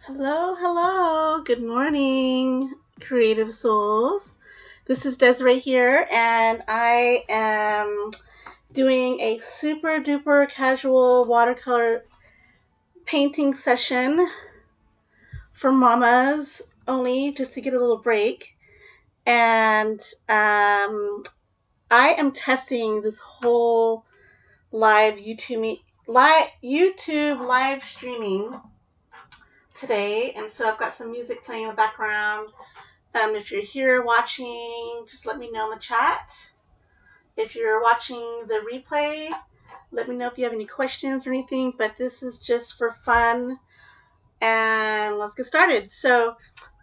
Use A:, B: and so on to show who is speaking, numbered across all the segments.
A: Hello, hello. Good morning, creative souls. This is Desiree here, and I am doing a super duper casual watercolor painting session for mamas only, just to get a little break. And I am testing this whole live YouTube live streaming today, and so I've got some music playing in the background. If you're here watching, just let me know in the chat. If you're watching the replay, let me know if you have any questions or anything, but this is just for fun, and let's get started. So,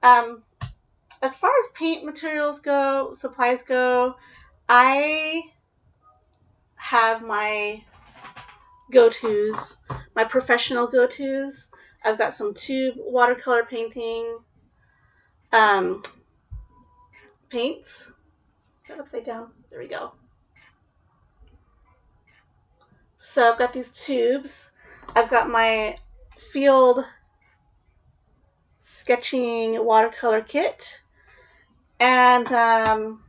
A: as far as paint materials go, supplies go, I have my go-tos, my professional go-tos. I've got some tube watercolor painting paints. Is that upside down? There we go. So I've got these tubes. I've got my field sketching watercolor kit and a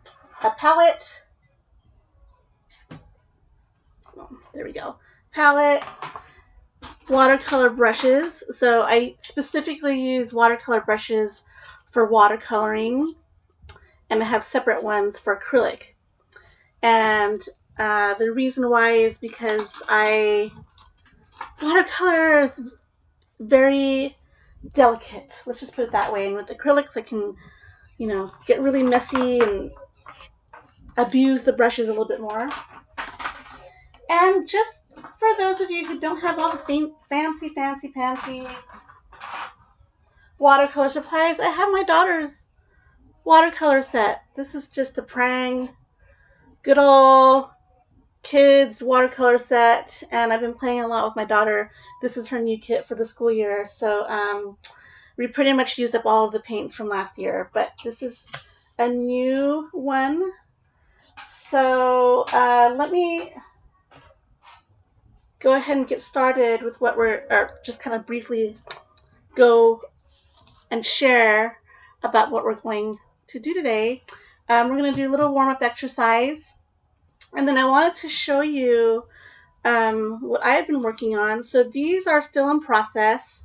A: palette. Oh, there we go. Palette, watercolor brushes. So I specifically use watercolor brushes for watercoloring, and I have separate ones for acrylic. And the reason why is because watercolor is very delicate. Let's just put it that way. And with acrylics, I can, get really messy and abuse the brushes a little bit more. And just for those of you who don't have all the fancy watercolor supplies, I have my daughter's watercolor set. This is just a Prang, good old kids watercolor set, and I've been playing a lot with my daughter. This is her new kit for the school year, so we pretty much used up all of the paints from last year, but this is a new one. So let me go ahead and get started with what just kind of briefly go and share about what we're going to do today. We're going to do a little warm-up exercise, and then I wanted to show you what I've been working on. So these are still in process,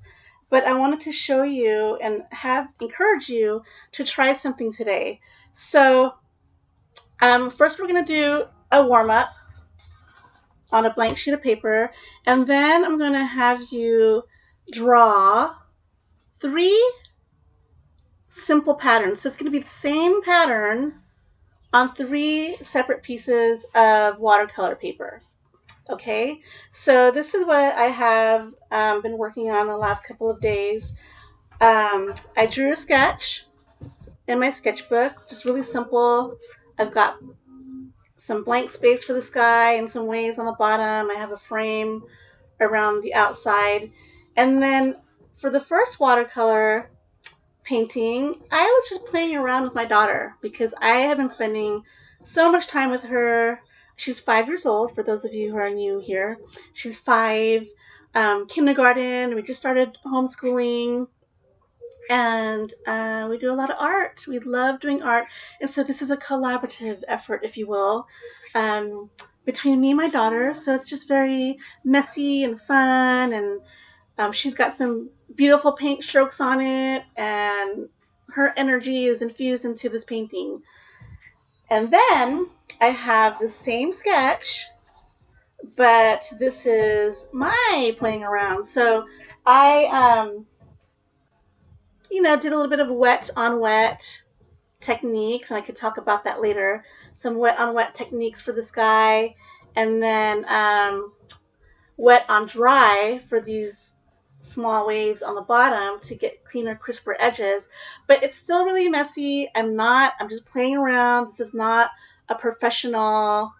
A: but I wanted to show you and encourage you to try something today. So first we're going to do a warm-up on a blank sheet of paper, and then I'm going to have you draw 3 simple patterns. So it's going to be the same pattern on 3 separate pieces of watercolor paper. Okay, so this is what I have been working on the last couple of days. I drew a sketch in my sketchbook, just really simple. I've got some blank space for the sky and some waves on the bottom. I have a frame around the outside. And then for the first watercolor painting, I was just playing around with my daughter because I have been spending so much time with her. She's 5 years old, for those of you who are new here. She's 5, kindergarten. We just started homeschooling, and we do a lot of art. We love doing art, and so this is a collaborative effort, if you will, between me and my daughter. So it's just very messy and fun, and she's got some beautiful paint strokes on it, and her energy is infused into this painting. And then I have the same sketch, but this is my playing around. So I, did a little bit of wet on wet techniques, and I could talk about that later. Some wet on wet techniques for this guy, and then wet on dry for these small waves on the bottom to get cleaner, crisper edges. But it's still really messy. I'm just playing around. This is not a professional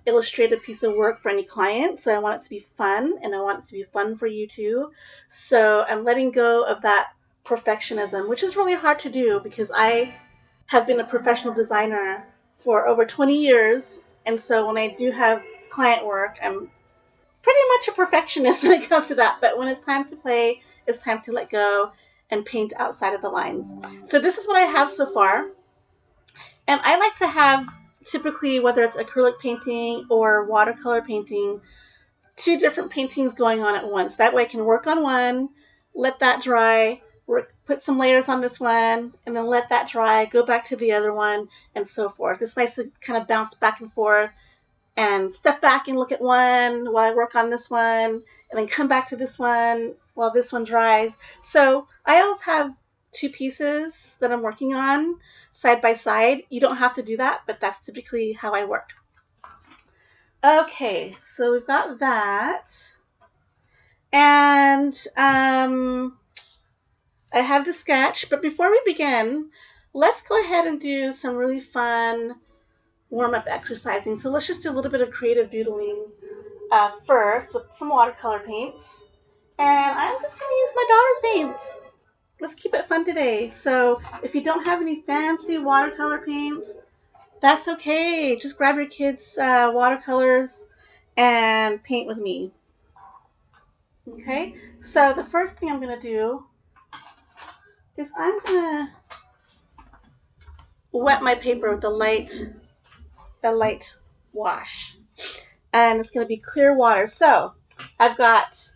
A: illustrated piece of work for any client. So I want it to be fun, and I want it to be fun for you too. So I'm letting go of that perfectionism, which is really hard to do because I have been a professional designer for over 20 years. And so when I do have client work, I'm pretty much a perfectionist when it comes to that. But when it's time to play, it's time to let go and paint outside of the lines. So this is what I have so far. And I like to have, typically, whether it's acrylic painting or watercolor painting, 2 different paintings going on at once. That way I can work on one, let that dry, put some layers on this one, and then let that dry, go back to the other one, and so forth. It's nice to kind of bounce back and forth and step back and look at one while I work on this one, and then come back to this one while this one dries. So I always have 2 pieces that I'm working on side by side. You don't have to do that, but that's typically how I work. Okay, so we've got that. And I have the sketch, but before we begin, let's go ahead and do some really fun warm-up exercising. So let's just do a little bit of creative doodling first with some watercolor paints. And I'm just going to use my daughter's paints. Let's keep it fun today. So if you don't have any fancy watercolor paints, that's okay. Just grab your kids' watercolors and paint with me. Okay, so the first thing I'm going to do is I'm going to wet my paper with a light wash. And it's going to be clear water. So I've got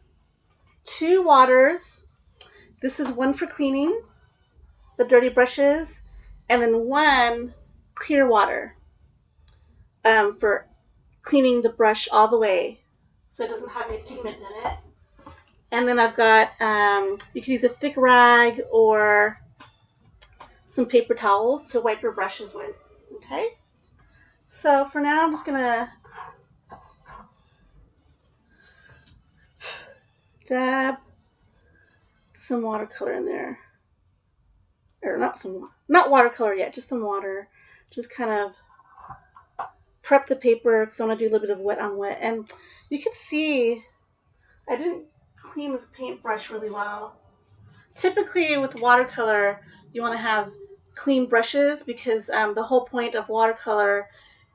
A: 2 waters. This is one for cleaning the dirty brushes, and then 1 clear water for cleaning the brush all the way so it doesn't have any pigment in it. And then I've got, you can use a thick rag or some paper towels to wipe your brushes with. Okay? So for now, I'm just going to dab some watercolor in there. Or not watercolor yet, just some water. Just kind of prep the paper because I want to do a little bit of wet on wet. And you can see I didn't clean this paintbrush really well. Typically with watercolor, you want to have clean brushes because the whole point of watercolor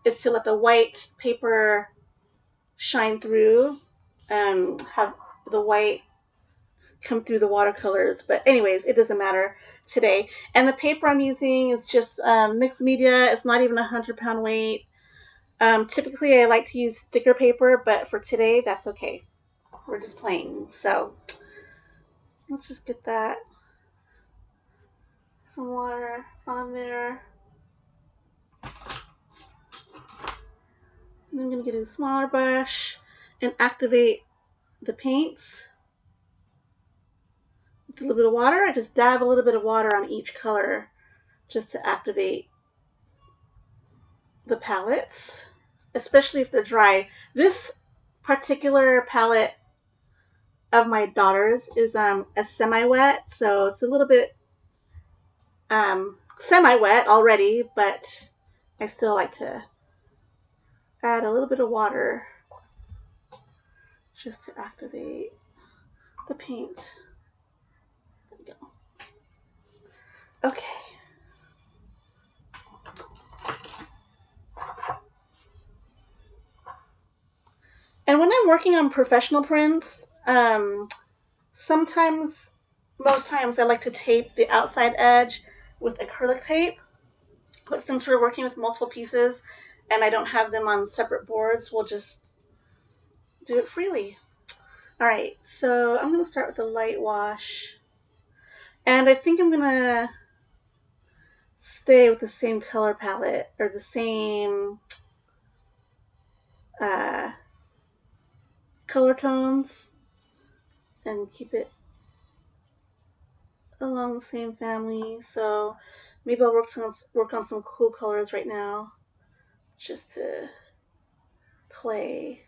A: is to let the white paper shine through, have the white come through the watercolors. But anyways, it doesn't matter today. And the paper I'm using is just mixed media. It's not even 100-pound weight. Typically I like to use thicker paper, but for today that's okay. We're just playing. So let's just get that, some water on there. And I'm going to get a smaller brush and activate the paints. With a little bit of water, I just dab a little bit of water on each color just to activate the palettes, especially if they're dry. This particular palette of my daughter's is a semi-wet, so it's a little bit semi-wet already, but I still like to add a little bit of water just to activate the paint. There we go. Okay. And when I'm working on professional prints, sometimes, most times I like to tape the outside edge with acrylic tape. But since we're working with multiple pieces and I don't have them on separate boards, we'll just do it freely. All right, so I'm going to start with a light wash. And I think I'm going to stay with the same color palette or the same color tones and keep it along the same family. So maybe I'll work on some cool colors right now just to play.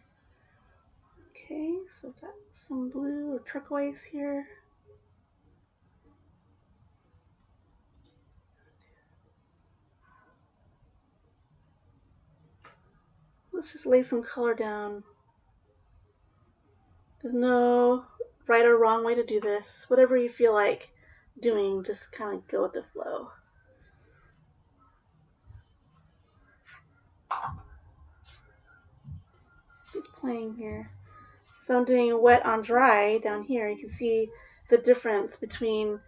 A: Okay, so I've got some blue or turquoise here. Let's just lay some color down. There's no right or wrong way to do this. Whatever you feel like doing, just kind of go with the flow. Just playing here. So I'm doing wet on dry down here. You can see the difference between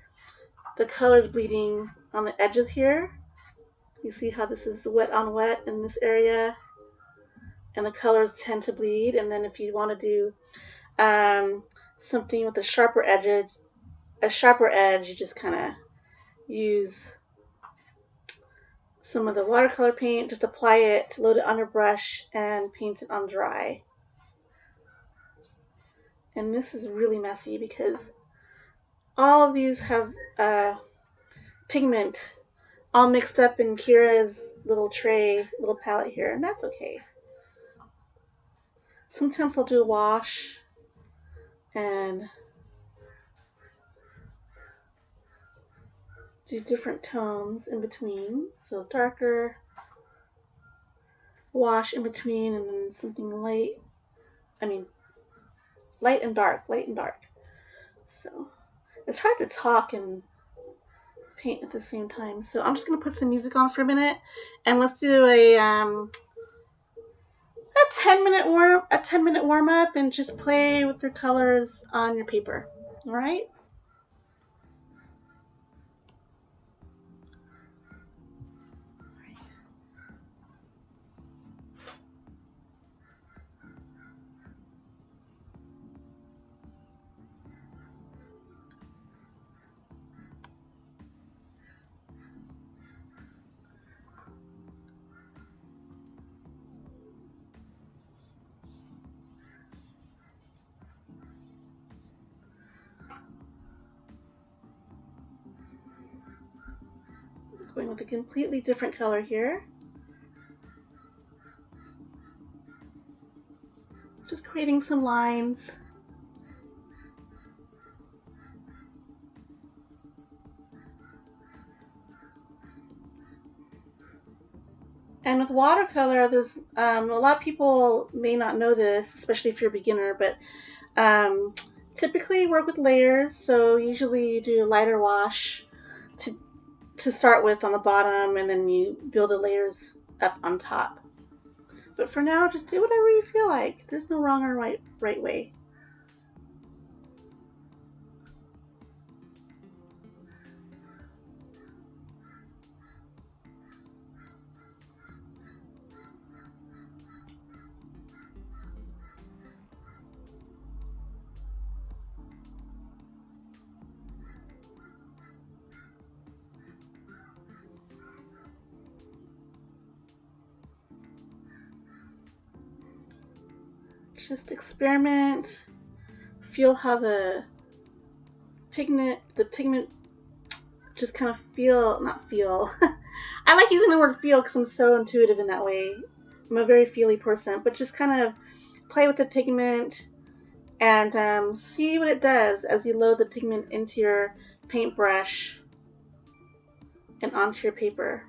A: the colors bleeding on the edges here. You see how this is wet on wet in this area, and the colors tend to bleed. And then if you want to do something with a sharper edge, you just kind of use some of the watercolor paint, just apply it, load it on your brush, and paint it on dry. And this is really messy because all of these have pigment all mixed up in Kira's little tray, little palette here, and that's okay. Sometimes I'll do a wash and do different tones in between. So darker, wash in between, and then something light. Light and dark, light and dark. So it's hard to talk and paint at the same time. So I'm just gonna put some music on for a minute, and let's do a 10-minute warm up, and just play with your colors on your paper. All right. Going with a completely different color here. Just creating some lines. And with watercolor, there's a lot of people may not know this, especially if you're a beginner, but typically work with layers. So usually you do a lighter wash to start with on the bottom, and then you build the layers up on top. But for now, just do whatever you feel like. There's no wrong or right way. Just experiment, feel how the pigment just kind of not feel. I like using the word feel because I'm so intuitive in that way. I'm a very feely person, but just kind of play with the pigment and see what it does as you load the pigment into your paintbrush and onto your paper.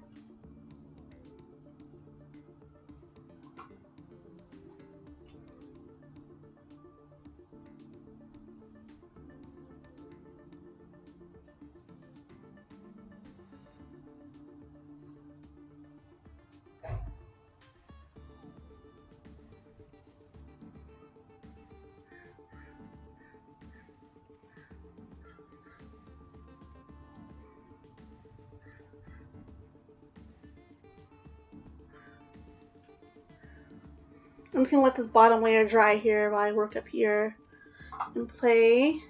A: I'm just going to let this bottom layer dry here while I work up here and play.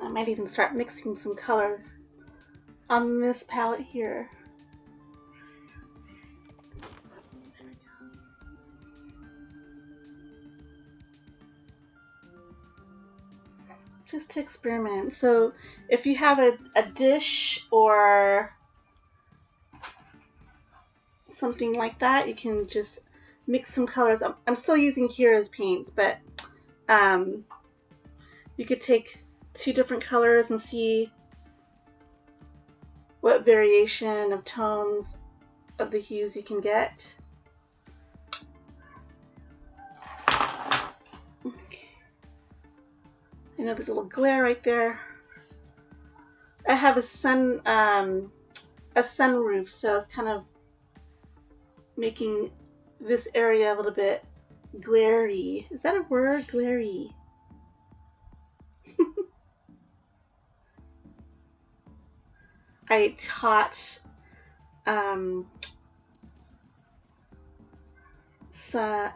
A: I might even start mixing some colors on this palette here. Just to experiment. So if you have a dish or something like that, you can just mix some colors. I'm still using Kira's paints, but you could take 2 different colors and see what variation of tones of the hues you can get. Okay. I know there's a little glare right there. I have a sunroof, so it's kind of making this area a little bit glary. Is that a word? Glary. I taught a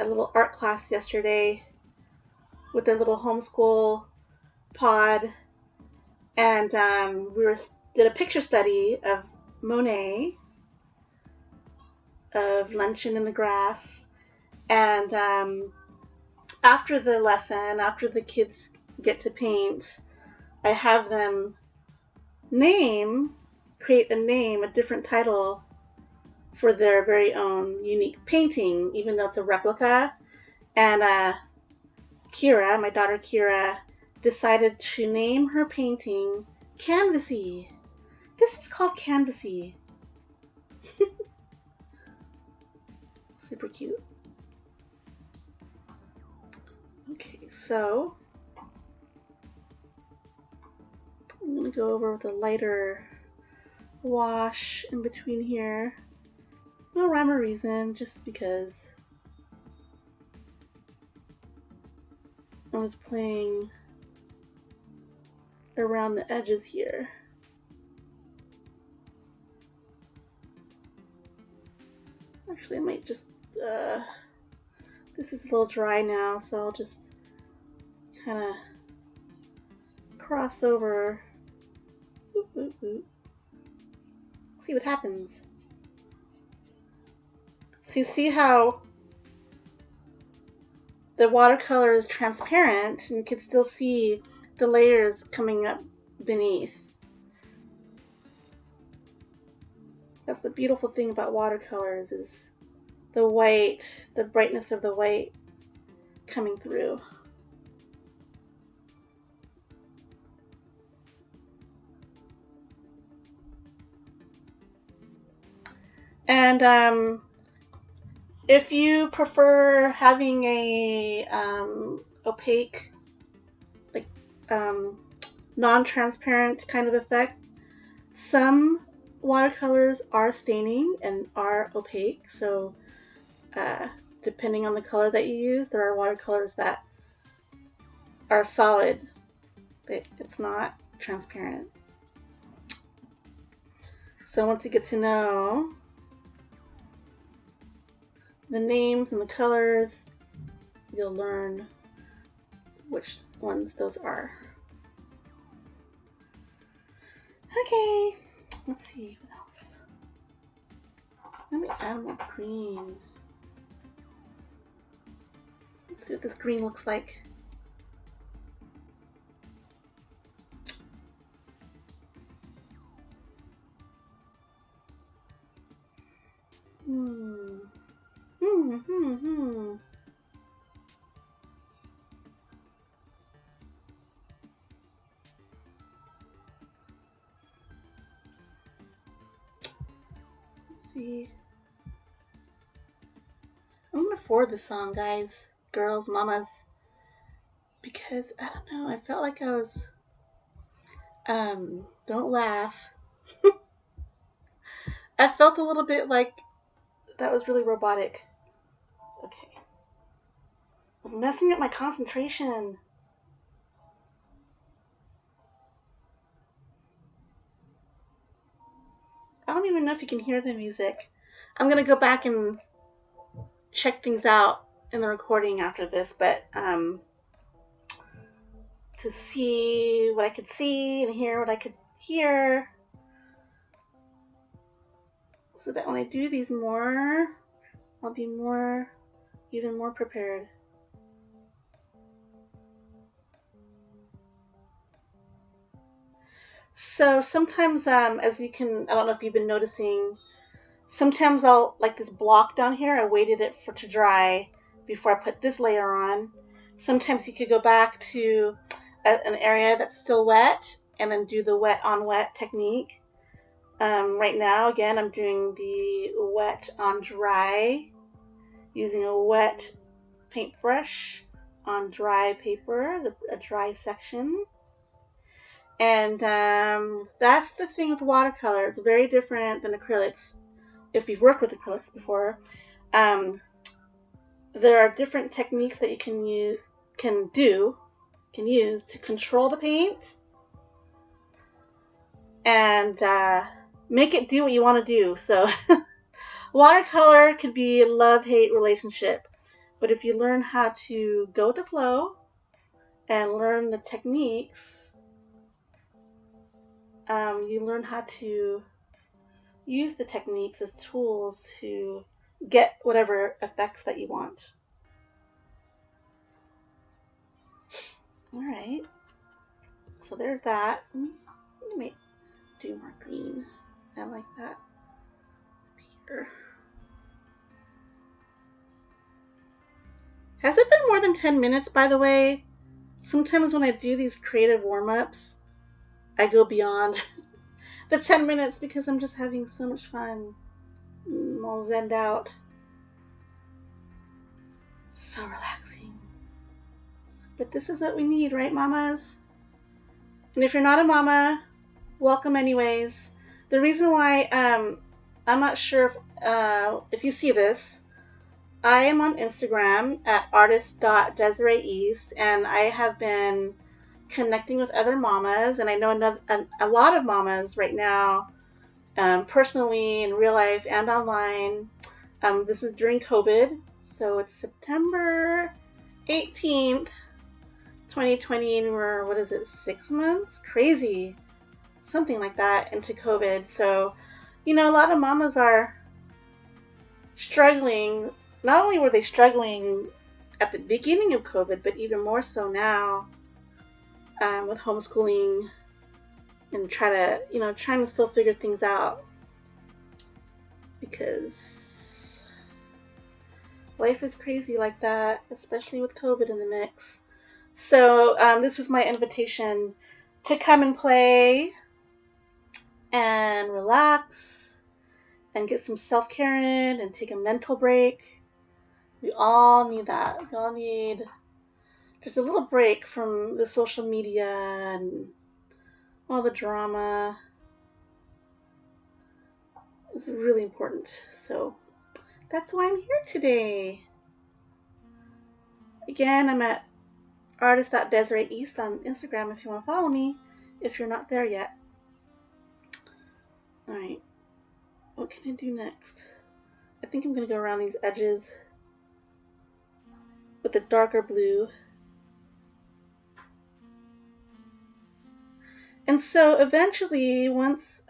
A: little art class yesterday with their little homeschool pod, and did a picture study of Monet, of Luncheon in the Grass, and after the lesson, after the kids get to paint, I have them create a different title for their very own unique painting, even though it's a replica. And Kira, my daughter Kira, decided to name her painting Canvassy. This is called Canvassy. Super cute. Okay, so I'm going to go over with a lighter wash in between here. No rhyme or reason, just because I was playing around the edges here. Actually, I might just, this is a little dry now, so I'll just kind of cross over. Oop, oop, oop. See what happens. So you see how the watercolor is transparent and you can still see the layers coming up beneath. That's the beautiful thing about watercolors, is the white, the brightness of the white coming through. And if you prefer having a opaque, like non-transparent kind of effect, some watercolors are staining and are opaque. So depending on the color that you use, there are watercolors that are solid, but it's not transparent. So once you get to know the names and the colors, you'll learn which ones those are. Okay, let's see what else. Let me add more green. Let's see what this green looks like. Let's see. I'm gonna forward this song, guys, girls, mamas, because I don't know, I felt like I was, don't laugh. I felt a little bit like that was really robotic. Okay. I was messing up my concentration. I don't even know if you can hear the music. I'm gonna go back and check things out in the recording after this, but to see what I could see and hear what I could hear, so that when I do these more, I'll be even more prepared. So sometimes, as you can, I don't know if you've been noticing, sometimes I'll, like this block down here, I waited it to dry before I put this layer on. Sometimes you could go back to an area that's still wet and then do the wet on wet technique. Right now, again, I'm doing the wet on dry using a wet paintbrush on dry paper, a dry section. And that's the thing with watercolor. It's very different than acrylics. If you've worked with acrylics before, there are different techniques that you can use to control the paint and make it do what you want to do. So watercolor could be a love-hate relationship, but if you learn how to go with the flow and learn the techniques, you learn how to use the techniques as tools to get whatever effects that you want. All right, so there's that. Let me do more green. I like that. Here. Has it been more than 10 minutes, by the way? Sometimes when I do these creative warm-ups, I go beyond the 10 minutes because I'm just having so much fun. I'm all zenned out. So relaxing. But this is what we need, right, mamas? And if you're not a mama, welcome anyways. The reason why I'm not sure if you see this, I am on Instagram at artist.Desiree, and I have been connecting with other mamas, and I know a lot of mamas right now, personally, in real life and online. This is during COVID, so it's September 18th, 2020, and we're, what is it, 6 months? Crazy. Something like that into COVID. So, you know, a lot of mamas are struggling. Not only were they struggling at the beginning of COVID, but even more so now with homeschooling and trying to still figure things out, because life is crazy like that, especially with COVID in the mix. So this is my invitation to come and play and relax and get some self-care in and take a mental break. We all need that. We all need just a little break from the social media and all the drama. It's really important. So that's why I'm here today. Again, I'm at artist.Desiree on Instagram if you want to follow me, if you're not there yet. Alright, what can I do next? I think I'm going to go around these edges with the darker blue. And so eventually, once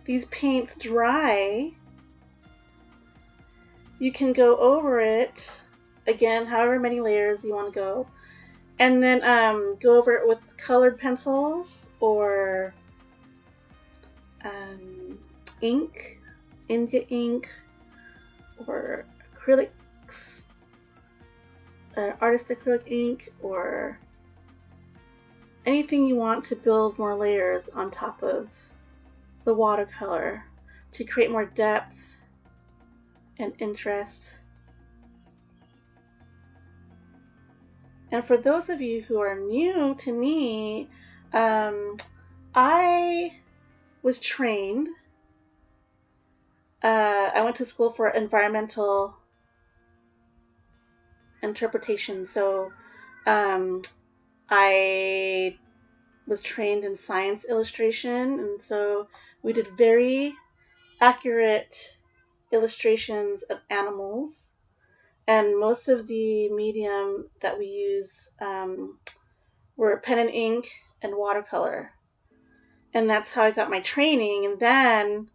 A: these paints dry, you can go over it again, however many layers you want to go, and then go over it with colored pencils or ink, India ink, or acrylics, artist acrylic ink, or anything you want to build more layers on top of the watercolor to create more depth and interest. And for those of you who are new to me, I was trained. I went to school for environmental interpretation, so I was trained in science illustration, and so we did very accurate illustrations of animals. And most of the medium that we use were pen and ink and watercolor. And that's how I got my training. And then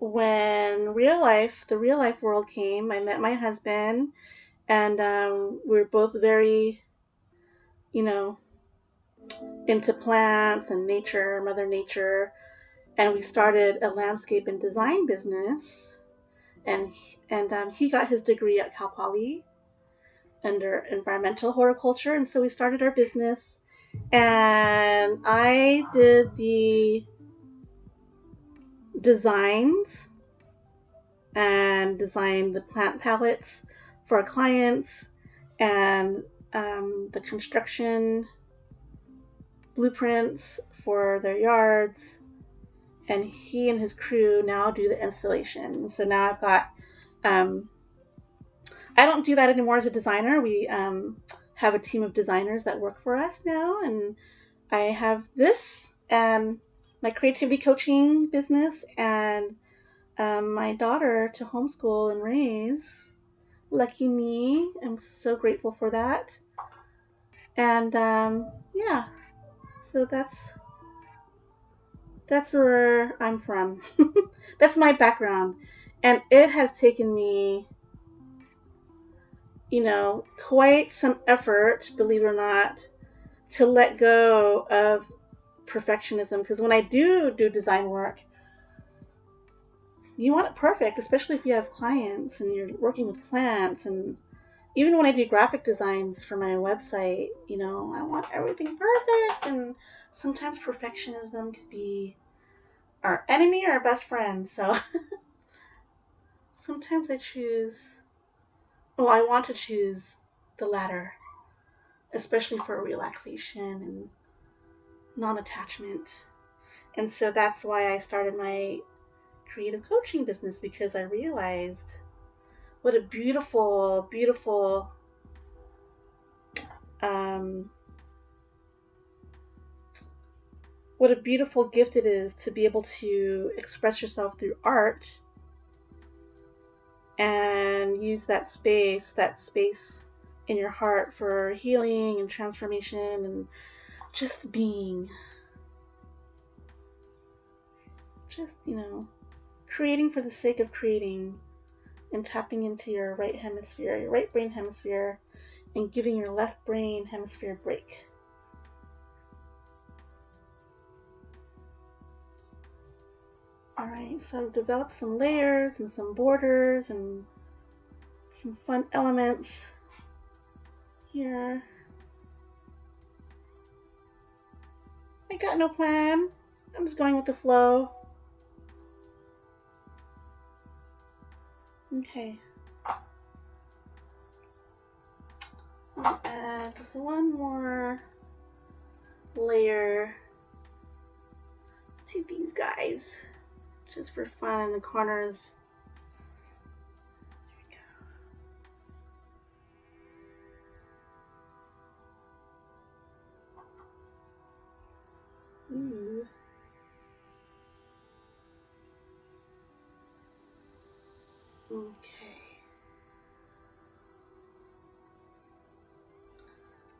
A: when the real life world came, I met my husband, and we were both very, you know, into plants and nature, Mother Nature, and we started a landscape and design business. And he got his degree at Cal Poly under environmental horticulture, and so we started our business. And I did the designs and designed the plant palettes for our clients, and the construction blueprints for their yards. And he and his crew now do the installation. So now I've got, I don't do that anymore as a designer. We have a team of designers that work for us now, and I have this and my creativity coaching business, and my daughter to homeschool and raise. Lucky me. I'm so grateful for that. And yeah, so that's where I'm from. That's my background. And it has taken me, you know, quite some effort, believe it or not, to let go of perfectionism. Because when I do design work, you want it perfect, especially if you have clients and you're working with plants. And even when I do graphic designs for my website, you know, I want everything perfect. And sometimes perfectionism could be our enemy or our best friend. So sometimes I want to choose the latter, especially for relaxation and non-attachment. And so that's why I started my creative coaching business, because I realized what a beautiful, beautiful what a beautiful gift it is to be able to express yourself through art and use that space in your heart for healing and transformation and just being. Just, you know, creating for the sake of creating, and tapping into your right hemisphere, your right brain hemisphere, and giving your left brain hemisphere a break. Alright, so I've developed some layers and some borders and some fun elements here. I got no plan. I'm just going with the flow. Okay. I'll add just one more layer to these guys, just for fun in the corners. There we go. Ooh. Okay.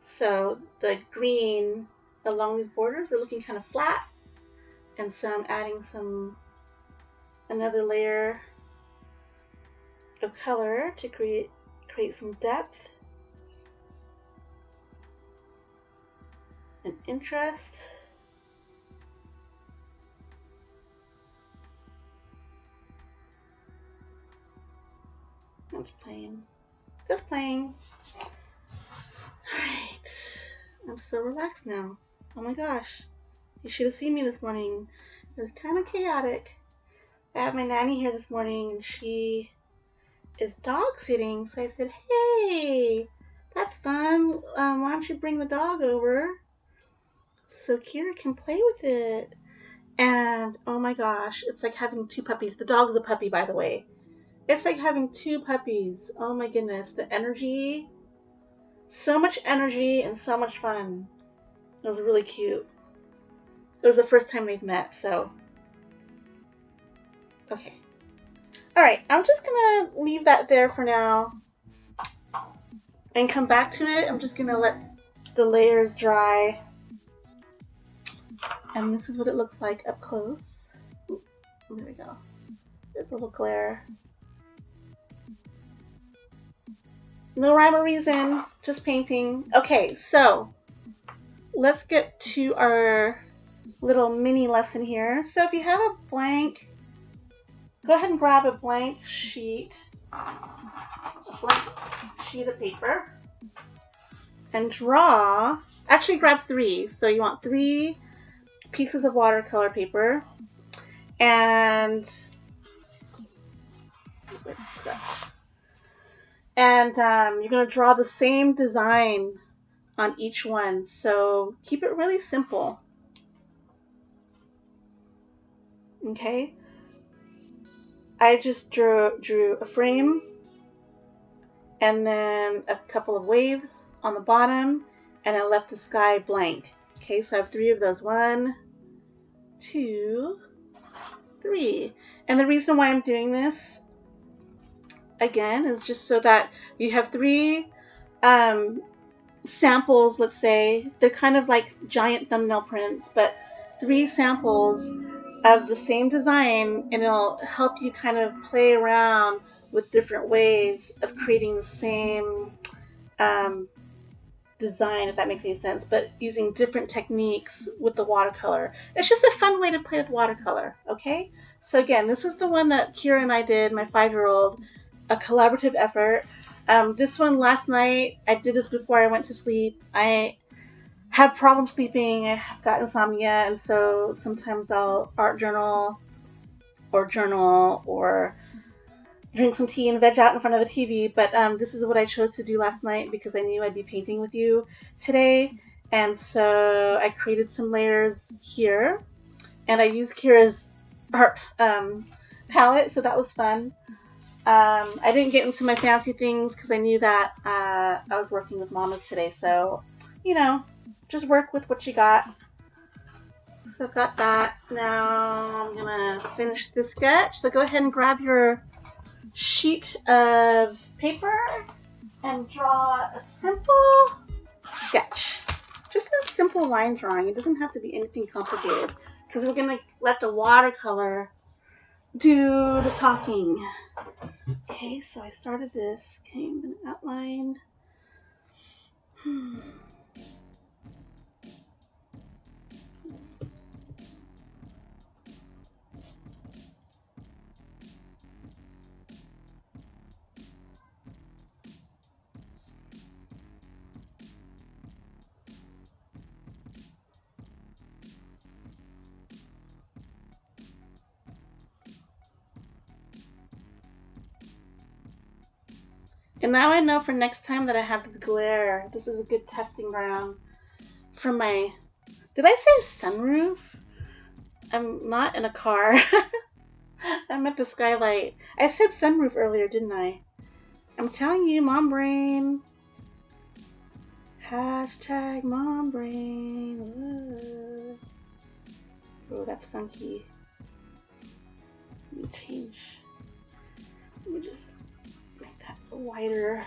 A: So the green along these borders were looking kind of flat, and so I'm adding another layer of color to create some depth and interest. I'm just playing. Alright, I'm so relaxed now. Oh my gosh, you should have seen me this morning. It was kind of chaotic. I have my nanny here this morning, and she is dog sitting, so I said, hey, that's fun. Why don't you bring the dog over so Kira can play with it? And oh my gosh, it's like having two puppies. The dog is a puppy, by the way. It's like having two puppies. Oh my goodness, the energy. So much energy and so much fun. It was really cute. It was the first time they've met, so. Okay. Alright, I'm just gonna leave that there for now and come back to it. I'm just gonna let the layers dry. And this is what it looks like up close. Ooh, there we go. There's a little glare. No rhyme or reason, just painting. Okay, so let's get to our little mini lesson here. So if you have a blank, go ahead and grab a blank sheet of paper and draw. Actually, grab 3. So you want 3 pieces of watercolor paper, and you're going to draw the same design on each one. So keep it really simple. Okay, I just drew a frame and then a couple of waves on the bottom, and I left the sky blank. Okay, so I have 3 of those. 1, 2, 3. And the reason why I'm doing this, again, is just so that you have 3 samples, let's say. They're kind of like giant thumbnail prints, but 3 samples of the same design, and it'll help you kind of play around with different ways of creating the same design, if that makes any sense, but using different techniques with the watercolor. It's just a fun way to play with watercolor, okay? So again, this was the one that Kira and I did, my 5-year-old, a collaborative effort. This one last night, I did this before I went to sleep. I have problems sleeping, I've got insomnia, and so sometimes I'll art journal or drink some tea and veg out in front of the TV, but this is what I chose to do last night because I knew I'd be painting with you today, and so I created some layers here, and I used Kira's art palette, so that was fun. I didn't get into my fancy things because I knew that I was working with mamas today, so, you know, just work with what you got. So I've got that. Now I'm gonna finish this sketch, so go ahead and grab your sheet of paper and draw a simple sketch. Just a simple line drawing. It doesn't have to be anything complicated because we're going to let the watercolor do the talking. Okay, so I started this. Okay, I'm going to outline. And now I know for next time that I have this glare. This is a good testing ground for my... Did I say sunroof? I'm not in a car. I'm at the skylight. I said sunroof earlier, didn't I? I'm telling you, mom brain. Hashtag mom brain. Oh, that's funky. Let me change. Let me just make that wider.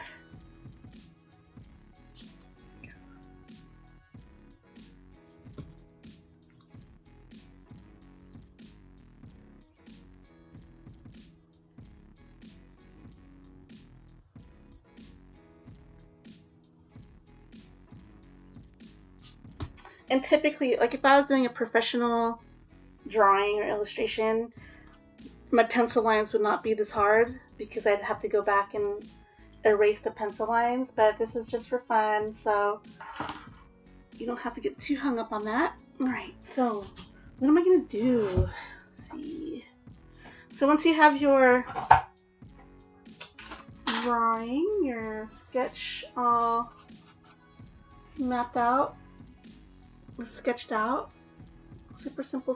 A: And typically, like if I was doing a professional drawing or illustration, my pencil lines would not be this hard because I'd have to go back and erase the pencil lines, but this is just for fun, so you don't have to get too hung up on that. Alright, so what am I going to do? Let's see. So once you have your drawing, your sketch all mapped out, or sketched out, super simple,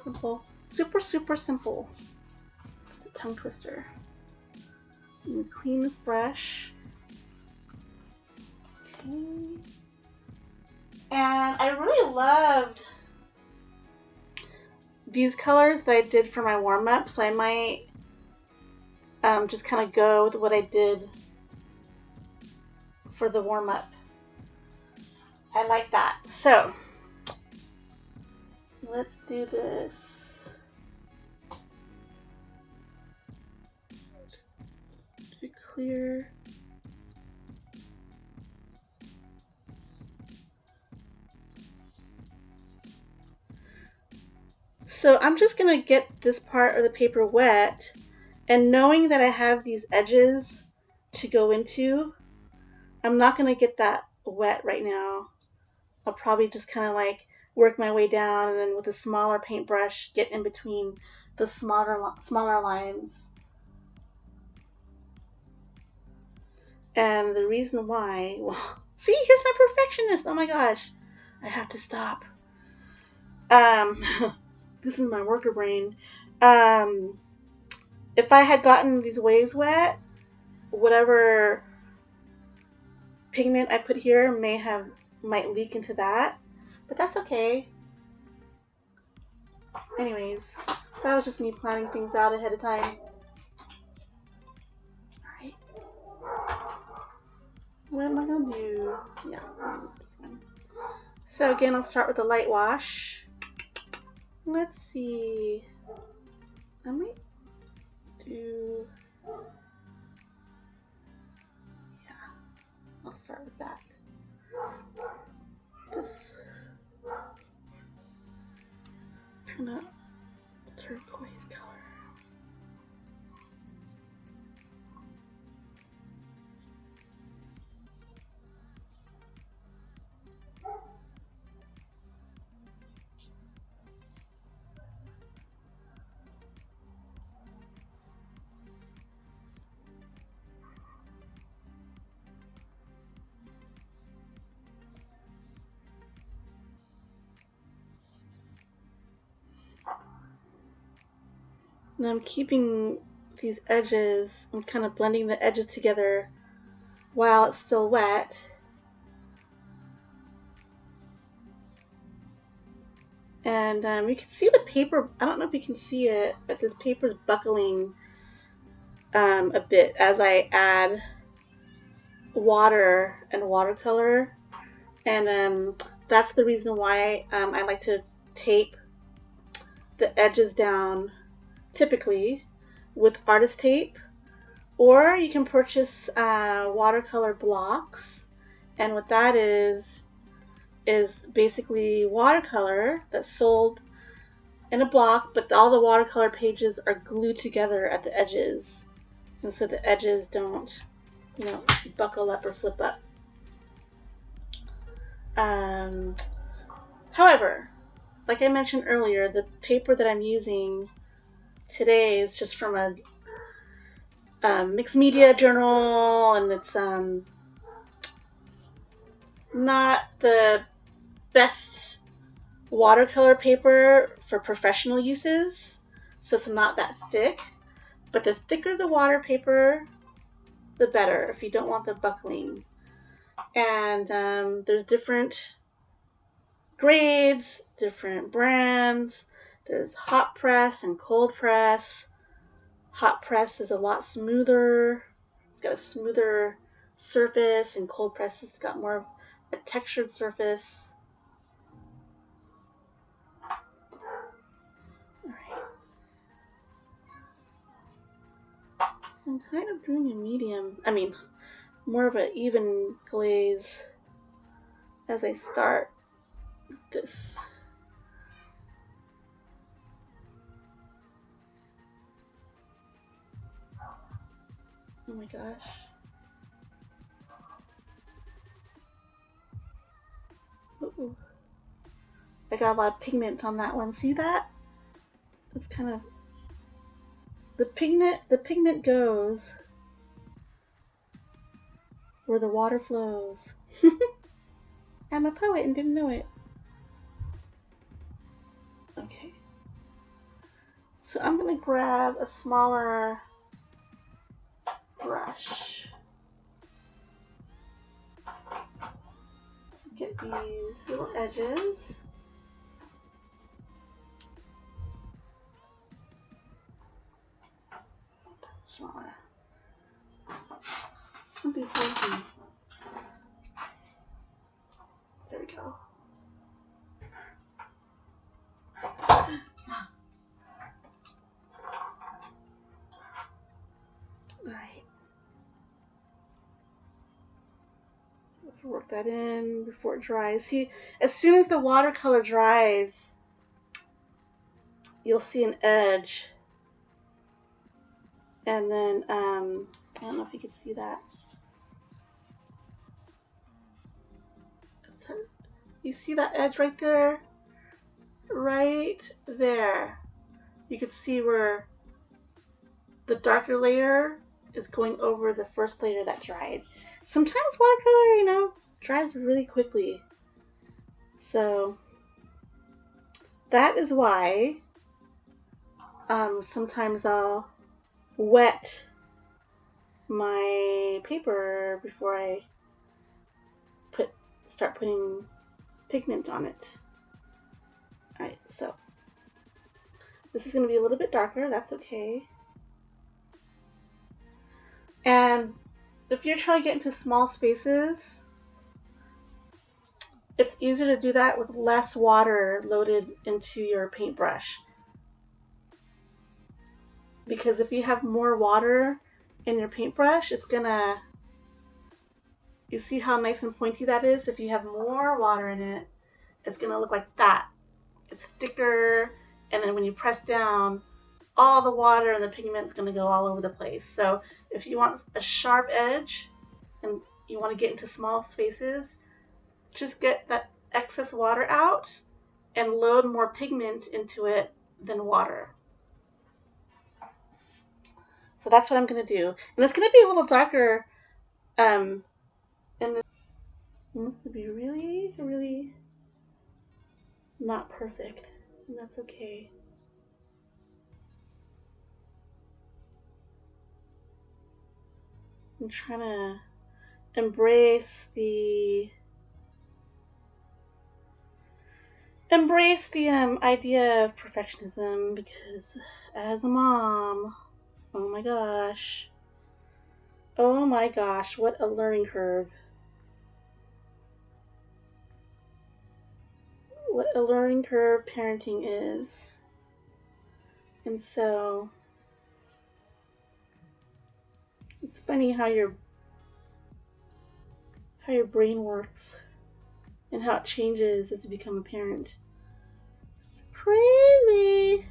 A: super simple. It's a tongue twister. I'm going to clean this brush. Okay. And I really loved these colors that I did for my warm-up, so I might just kind of go with what I did for the warm-up. I like that. So let's do this. Do clear. So I'm just going to get this part of the paper wet, and knowing that I have these edges to go into, I'm not going to get that wet right now. I'll probably just kind of like work my way down, and then with a smaller paintbrush get in between the smaller lines. And the reason why, well, see, here's my perfectionist. Oh my gosh, I have to stop. This is my worker brain. If I had gotten these waves wet, whatever pigment I put here might leak into that, but that's okay. Anyways, that was just me planning things out ahead of time. Alright. What am I gonna do? Yeah, I'll use this one. So again, I'll start with a light wash. Let's see. I might do... yeah, I'll start with that. This kind of turquoise color. And I'm keeping these edges, I'm kind of blending the edges together while it's still wet. And you can see the paper, I don't know if you can see it, but this paper is buckling a bit as I add water and watercolor. And that's the reason why I like to tape the edges down typically with artist tape, or you can purchase watercolor blocks, and what that is basically watercolor that's sold in a block, but all the watercolor pages are glued together at the edges, and so the edges don't, you know, buckle up or flip up. However, like I mentioned earlier, the paper that I'm using today is just from a mixed media journal, and it's not the best watercolor paper for professional uses, so it's not that thick, but the thicker the water paper, the better if you don't want the buckling. And there's different grades, different brands. There's hot press and cold press. Hot press is a lot smoother. It's got a smoother surface, and cold press has got more of a textured surface. Alright. So I'm kind of doing a medium, more of an even glaze as I start this. Oh my gosh. Ooh. I got a lot of pigment on that one. See that? It's kind of the pigment goes where the water flows. I'm a poet and didn't know it. Okay. So I'm gonna grab a smaller brush. Get these little edges. Smaller. something crazy. There we go. Alright. Let's work that in before it dries. See, as soon as the watercolor dries, you'll see an edge. And then, I don't know if you can see that. You see that edge right there? Right there. You can see where the darker layer is going over the first layer that dried. Sometimes watercolor, dries really quickly. So that is why sometimes I'll wet my paper before I start putting pigment on it. Alright, so this is going to be a little bit darker. That's okay. And if you're trying to get into small spaces, it's easier to do that with less water loaded into your paintbrush. Because if you have more water in your paintbrush, it's gonna, you see how nice and pointy that is? If you have more water in it, it's gonna look like that. It's thicker, and then when you press down, all the water and the pigment is gonna go all over the place. So if you want a sharp edge and you want to get into small spaces, just get that excess water out and load more pigment into it than water. So that's what I'm going to do. And it's going to be a little darker. And this is to be really, really not perfect. And that's okay. I'm trying to embrace the idea of perfectionism, because as a mom, oh my gosh, what a learning curve. What a learning curve parenting is. And so it's funny how your brain works and how it changes as you become a parent. Crazy.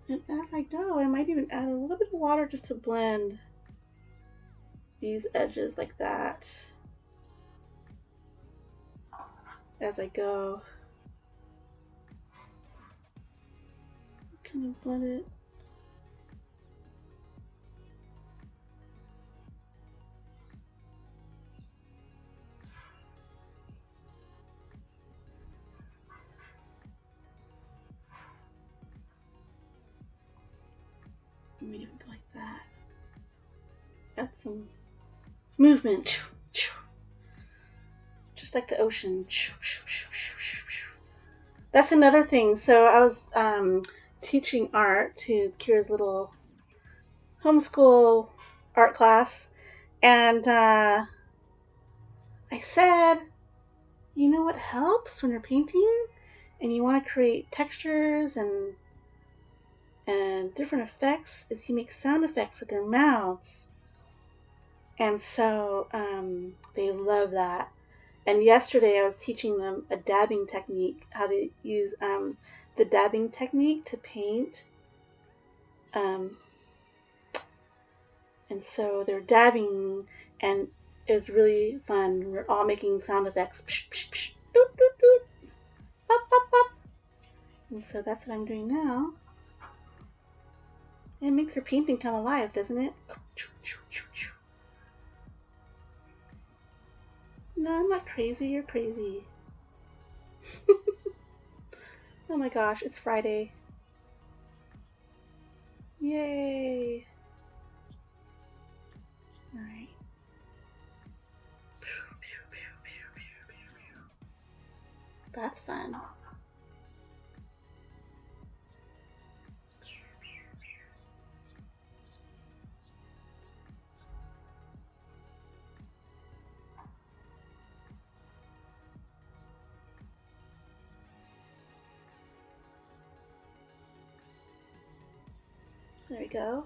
A: And as I go, I might even add a little bit of water just to blend these edges like that as I go. Kind of blend it. Maybe even go like that. Add some movement. Just like the ocean. That's another thing. So I was teaching art to Kira's little homeschool art class, and I said, you know what helps when you're painting and you want to create textures and different effects is you make sound effects with their mouths. And so they love that. And yesterday I was teaching them a dabbing technique, how to use the dabbing technique to paint. And so they're dabbing, and it was really fun. We're all making sound effects. Psh, psh, psh, doot, doot, doot, pop, pop, pop. And so that's what I'm doing now. It makes your painting come alive, doesn't it? No, I'm not crazy. You're crazy. Oh my gosh, it's Friday. Yay. Alright. That's fun. There we go.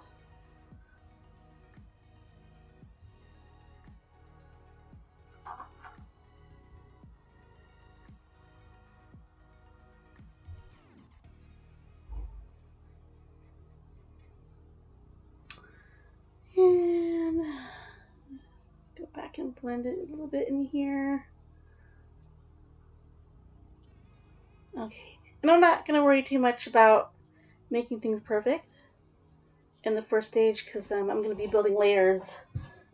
A: And go back and blend it a little bit in here. Okay, and I'm not going to worry too much about making things perfect in the first stage because I'm going to be building layers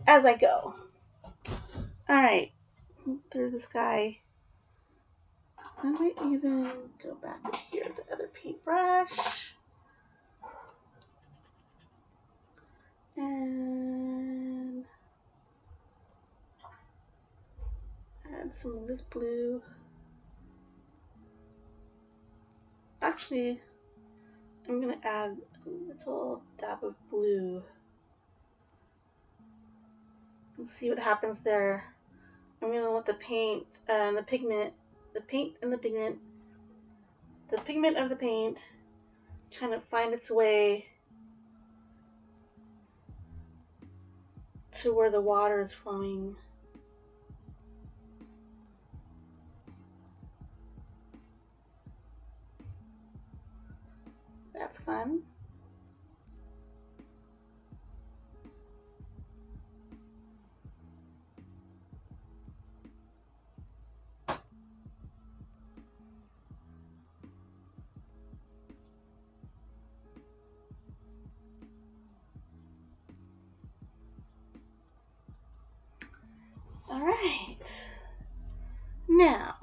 A: as I go. Alright, there's this guy. I might even go back up here to the other paintbrush. And add some of this blue. Actually, I'm going to add a little dab of blue and see what happens there. I'm going to let the paint and the pigment of the paint kind of find its way to where the water is flowing. That's fun. Alright, now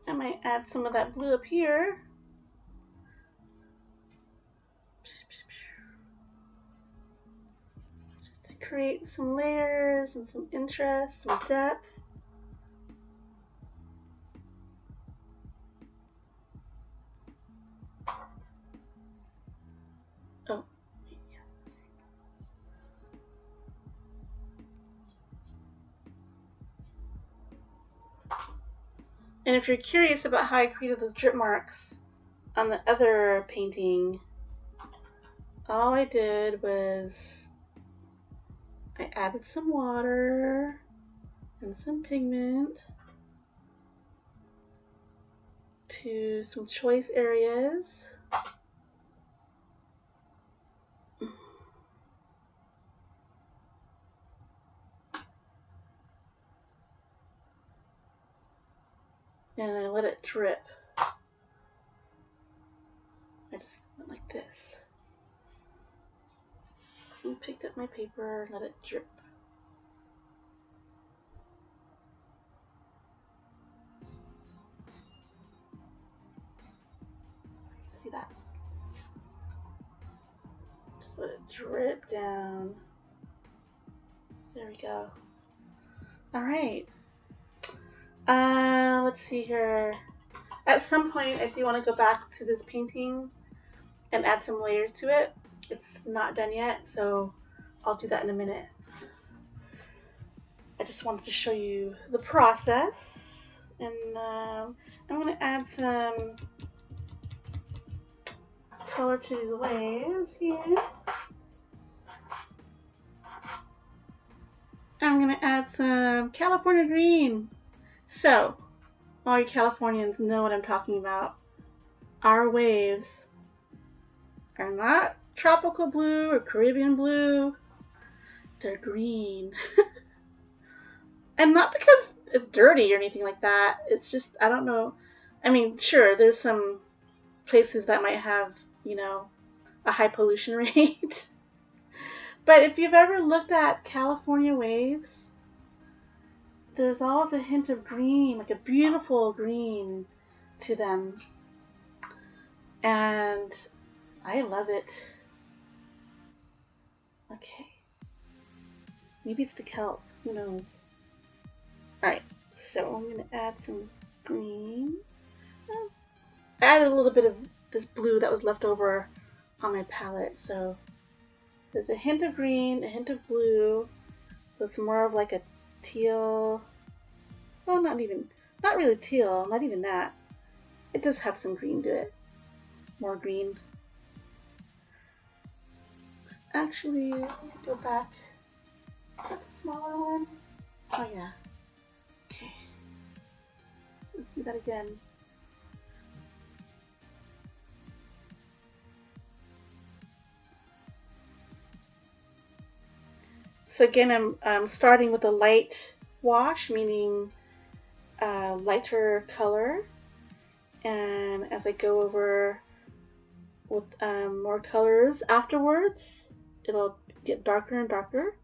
A: I might add some of that blue up here. Just to create some layers and some interest, some depth. Oh. And if you're curious about how I created those drip marks on the other painting, all I did was I added some water and some pigment to some choice areas. And I let it drip. I just went like this. And picked up my paper and let it drip. See that? Just let it drip down. There we go. Alright. Let's see here. At some point, I do want to go back to this painting and add some layers to it. It's not done yet, so I'll do that in a minute. I just wanted to show you the process. And I'm going to add some color to these waves here. I'm going to add some California green. So, all you Californians know what I'm talking about. Our waves are not tropical blue or Caribbean blue. They're green. And not because it's dirty or anything like that. It's just, I don't know. I mean, sure, there's some places that might have, you know, a high pollution rate. But if you've ever looked at California waves, there's always a hint of green, like a beautiful green to them. And I love it. Okay. Maybe it's the kelp. Who knows? Alright, so I'm going to add some green. I added a little bit of this blue that was left over on my palette. So there's a hint of green, a hint of blue. So it's more of like a teal. Well, not really teal, not even that. It does have some green to it. More green. Actually, let me go back. Is that the smaller one? Oh yeah. Okay. Let's do that again. So again, I'm starting with a light wash, meaning lighter color. And as I go over with more colors afterwards, it'll get darker and darker.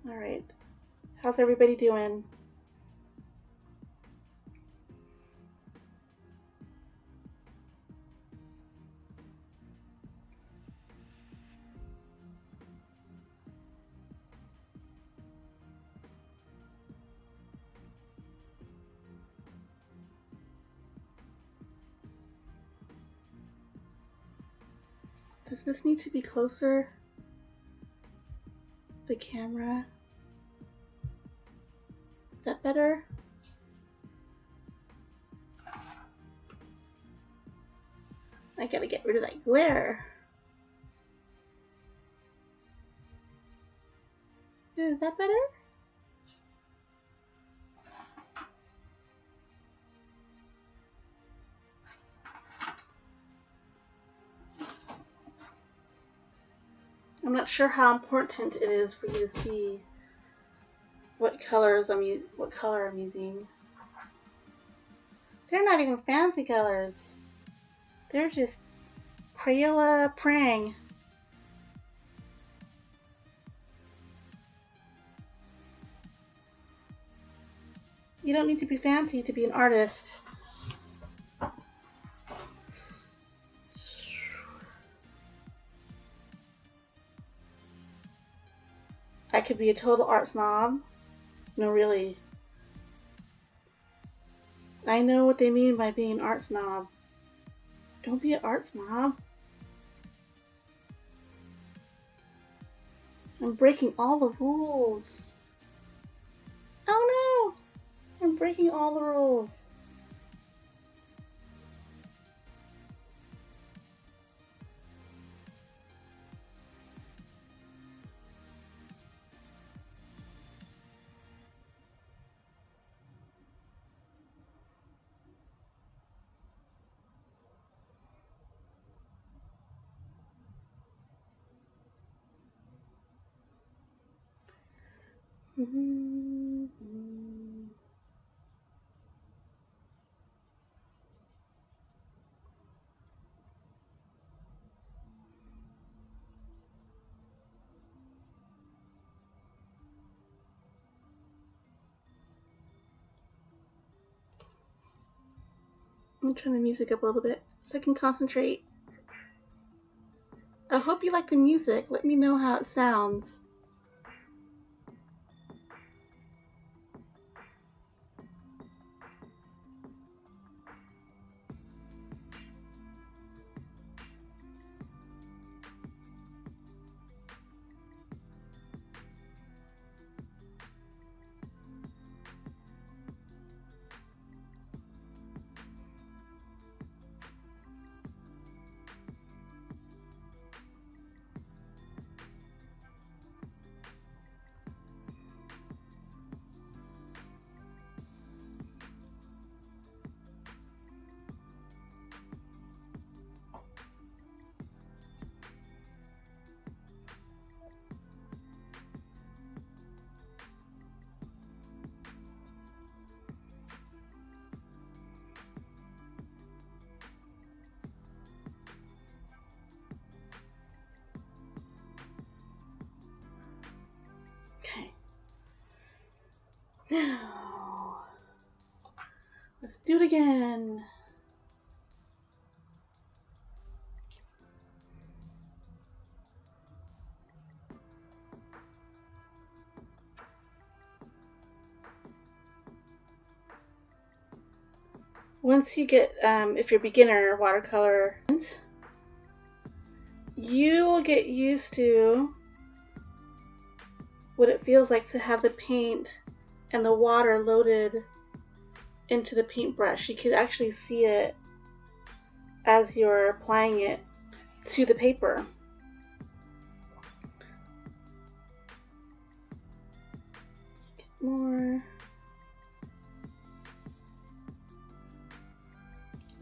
A: All right, how's everybody doing? Does this need to be closer? The camera? Is that better? I gotta get rid of that glare. Is that better? I'm not sure how important it is for you to see what colors what color I'm using. They're not even fancy colors. They're just Crayola Prang. You don't need to be fancy to be an artist. I could be a total art snob. No, really. I know what they mean by being an art snob. Don't be an art snob. I'm breaking all the rules. Oh no! I'm breaking all the rules. Let me turn the music up a little bit so I can concentrate. I hope you like the music. Let me know how it sounds. Now, let's do it again. Once you get, if you're beginner watercolor, you will get used to what it feels like to have the paint and the water loaded into the paintbrush. You could actually see it as you're applying it to the paper. More.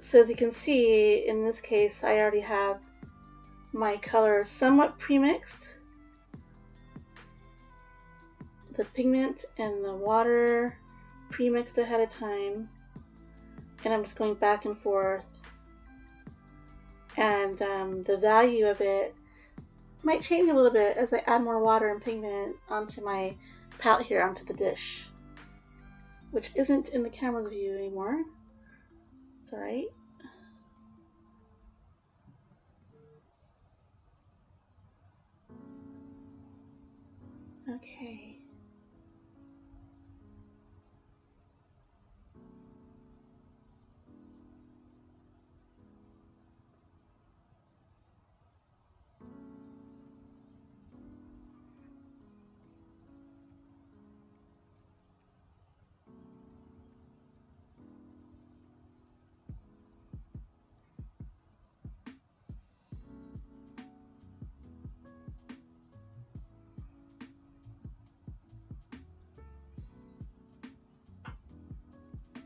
A: So as you can see, in this case, I already have my colors somewhat pre-mixed. The pigment and the water pre-mixed ahead of time. And I'm just going back and forth. And the value of it might change a little bit as I add more water and pigment onto my palette here, onto the dish, which isn't in the camera's view anymore. It's alright. Okay.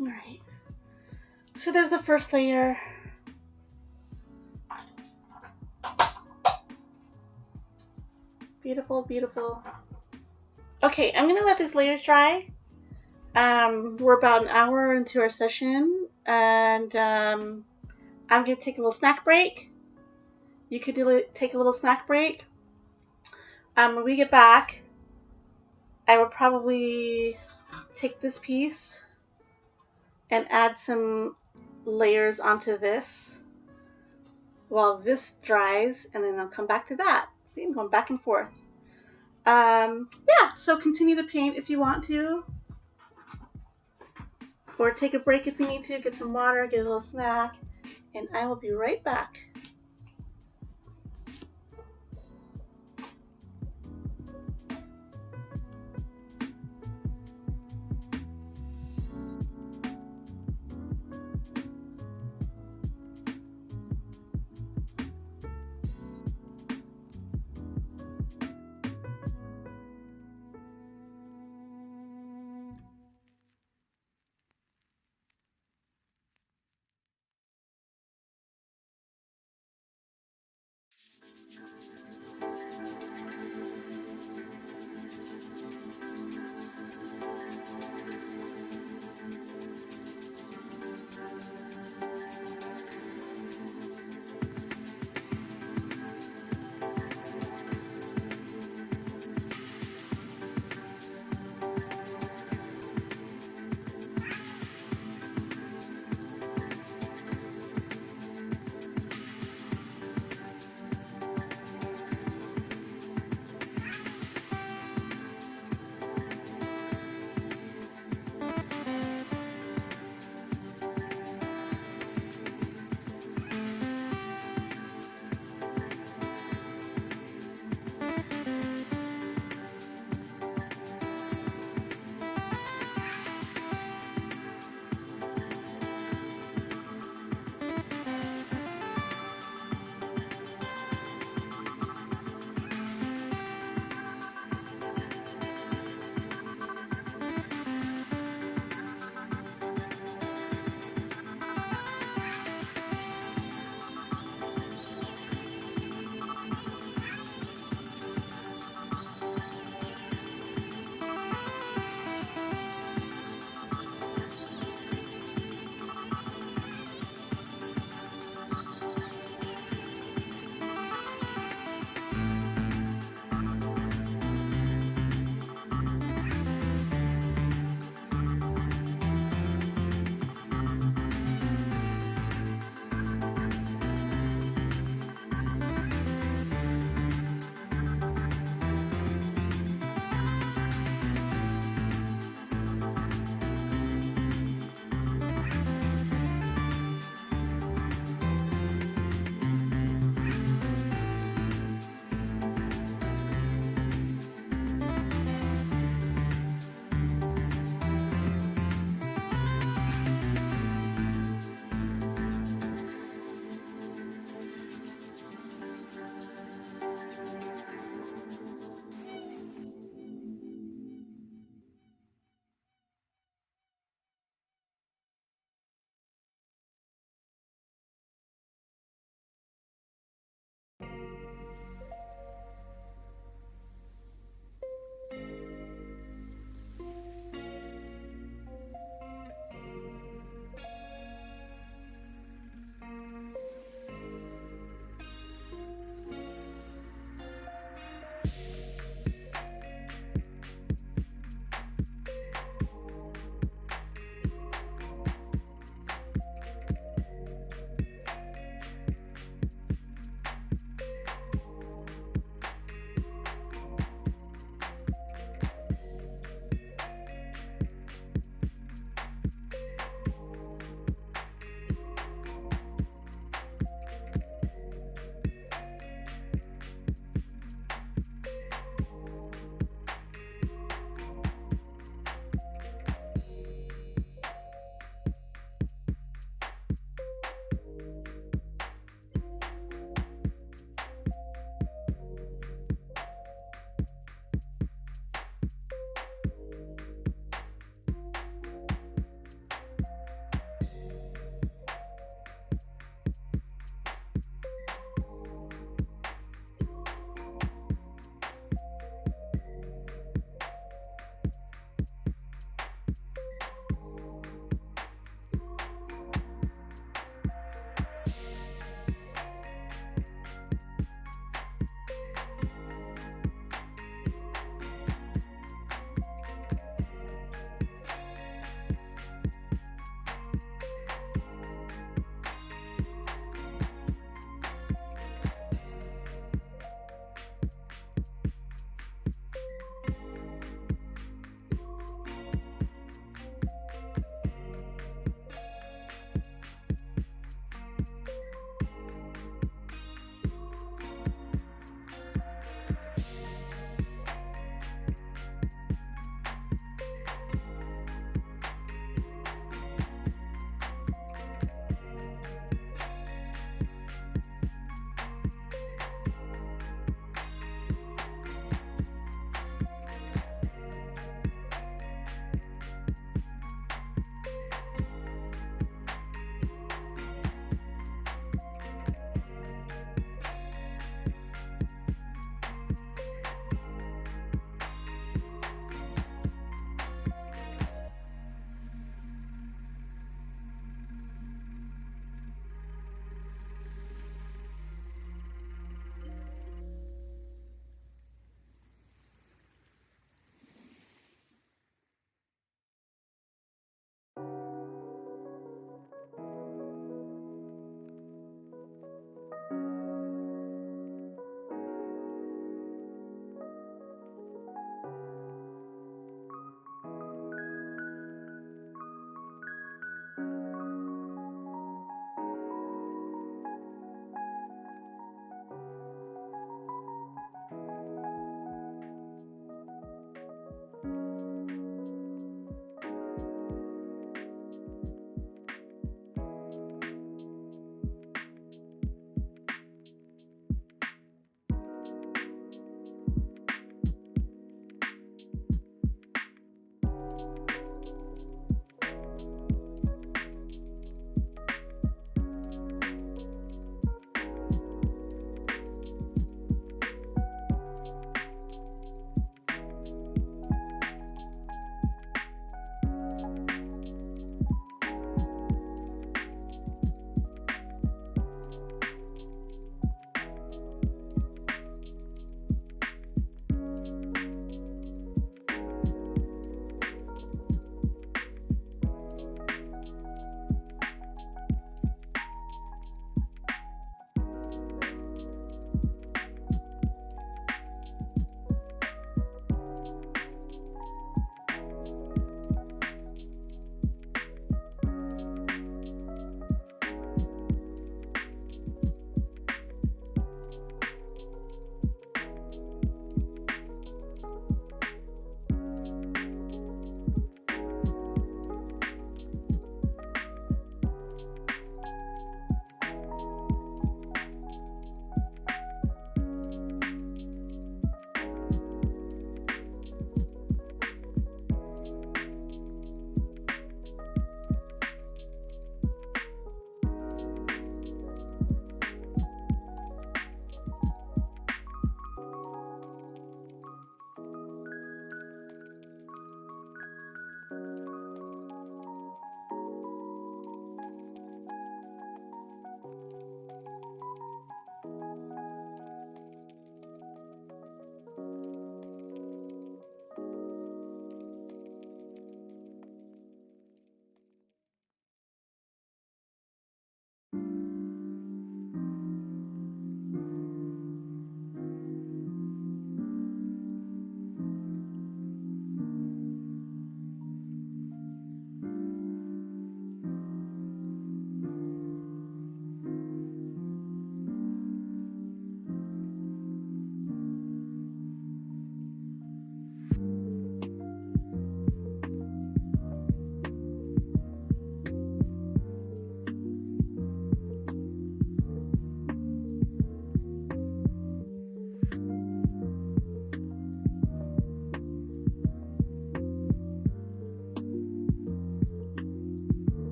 A: Alright. So there's the first layer. Beautiful, beautiful. Okay, I'm gonna let these layers dry. We're about an hour into our session, and I'm gonna take a little snack break. You could take a little snack break. When we get back, I would probably take this piece and add some layers onto this while this dries, and then I'll come back to that. See, I'm going back and forth. Yeah, so continue to paint if you want to, or take a break if you need to, get some water, get a little snack, and I will be right back.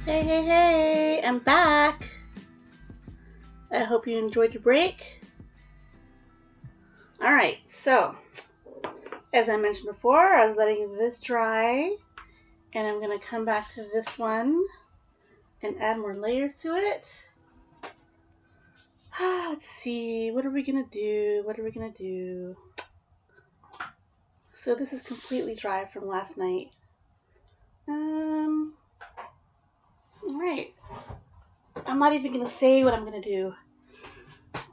A: Hey, hey, hey, I'm back. I hope you enjoyed your break. Alright, so, as I mentioned before, I was letting this dry, and I'm going to come back to this one and add more layers to it. Let's see, what are we going to do? So this is completely dry from last night. Alright. I'm not even going to say what I'm going to do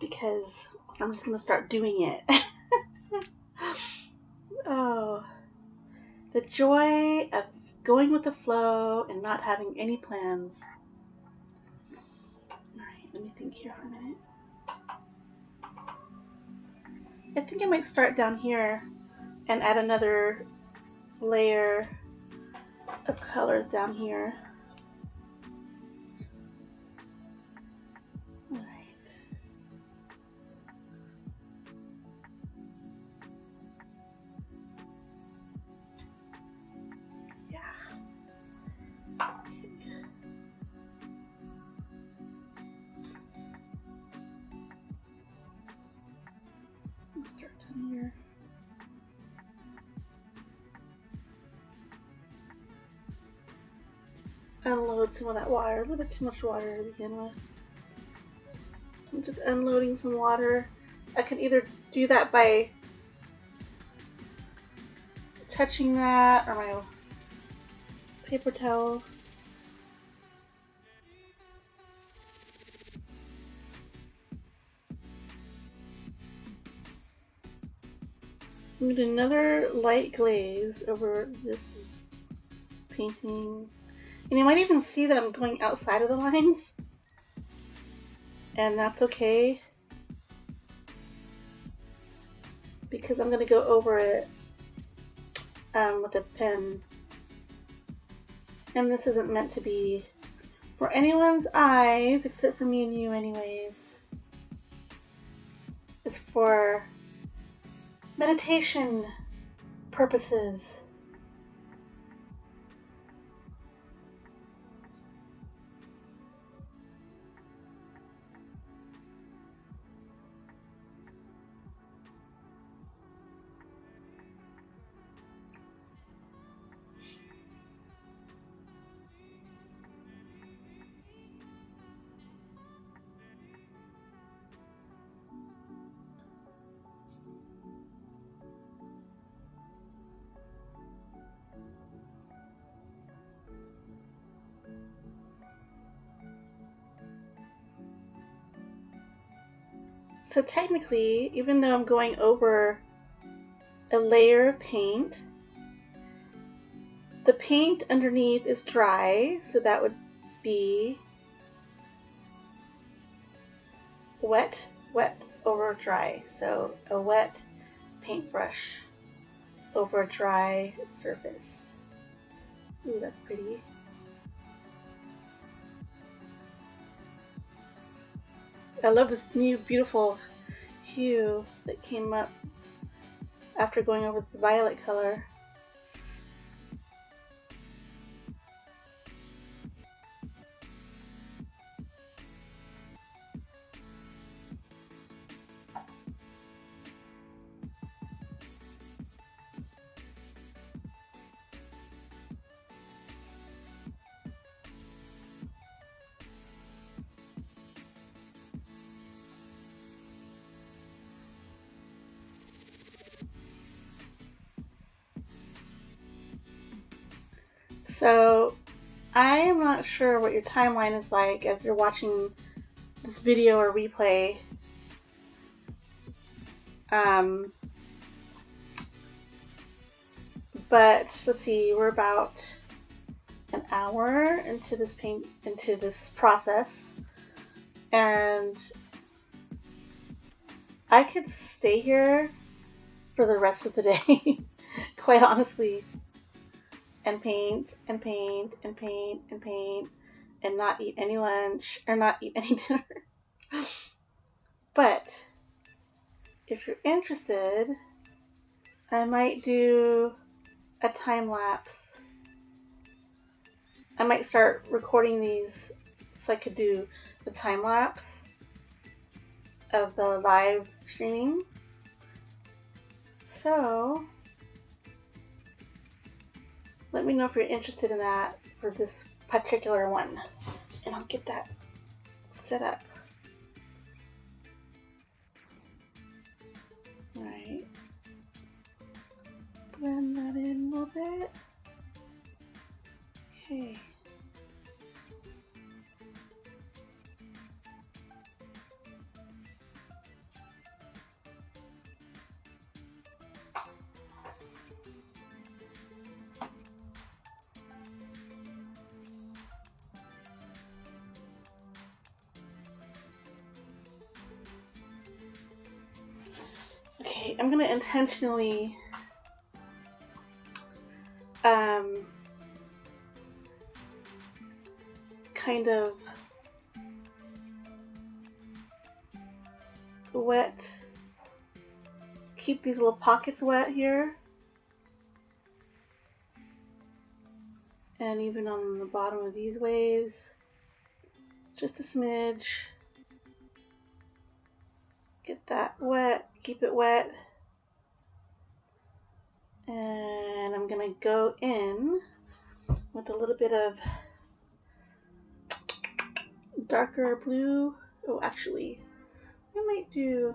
A: because I'm just going to start doing it. Oh, the joy of going with the flow and not having any plans. Alright, let me think here for a minute. I think I might start down here and add another layer of colors down here. Start down here. Unload some of that water. A little bit too much water to begin with. I'm just unloading some water. I can either do that by touching that or my paper towel. I'm going to do another light glaze over this painting. And you might even see that I'm going outside of the lines. And that's okay, because I'm going to go over it with a pen. And this isn't meant to be for anyone's eyes, except for me and you anyways. It's for meditation purposes. So technically, even though I'm going over a layer of paint, the paint underneath is dry, so that would be wet over dry. So a wet paintbrush over a dry surface. Ooh, that's pretty. I love this new beautiful hue that came up after going over this violet color. So I am not sure what your timeline is like as you're watching this video or replay. But let's see, we're about an hour into this process, and I could stay here for the rest of the day, quite honestly, and paint and paint and paint and paint and not eat any lunch or not eat any dinner. But if you're interested, I might do a time lapse I might start recording these so I could do the time lapse of the live streaming. So let me know if you're interested in that for this particular one, and I'll get that set up. Right. Blend that in a little bit. Okay. Okay, I'm gonna intentionally kind of wet, keep these little pockets wet here, and even on the bottom of these waves, just a smidge. Get that wet, keep it wet, and I'm gonna go in with a little bit of darker blue. Oh, actually, I might do,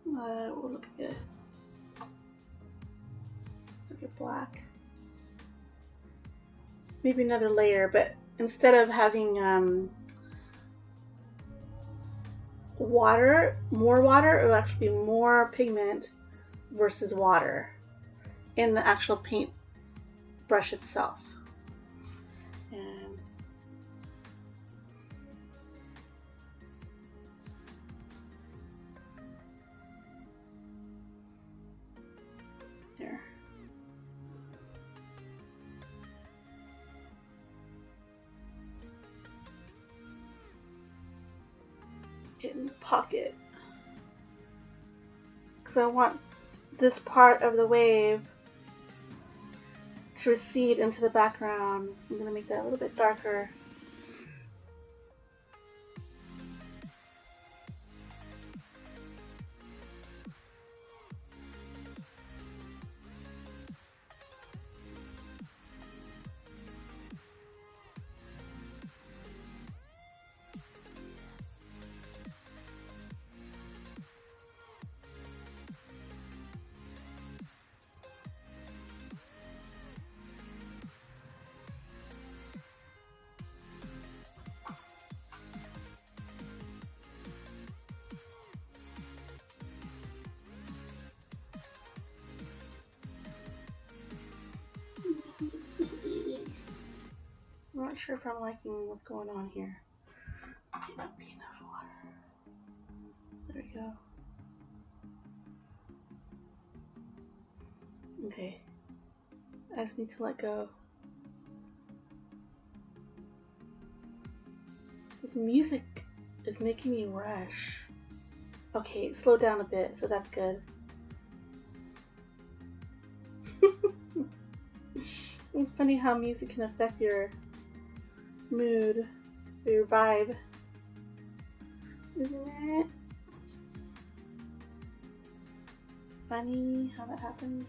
A: will look good. Look at black. Maybe another layer, but instead of having more water, it'll actually be more pigment versus water in the actual paint brush itself. And there. Get in the pocket. Because I want this part of the wave to recede into the background. I'm going to make that a little bit darker. I'm not sure if I'm liking what's going on here. Might not be enough water. There we go. Okay. I just need to let go. This music is making me rush. Okay, it slowed down a bit, so that's good. It's funny how music can affect your mood, or your vibe, isn't it? Funny how that happens.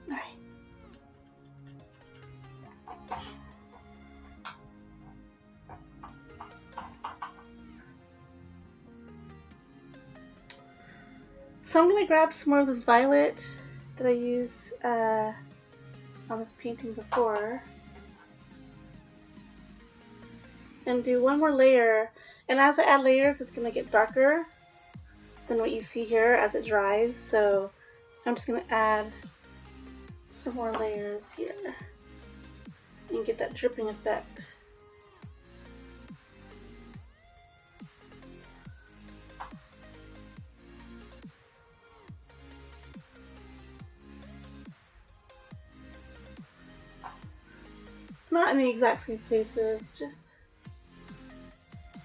A: Alright. So I'm going to grab some more of this violet that I used on this painting before and do one more layer. And as I add layers, it's going to get darker than what you see here as it dries. So I'm just going to add some more layers here and get that dripping effect. Not in the exact same places, just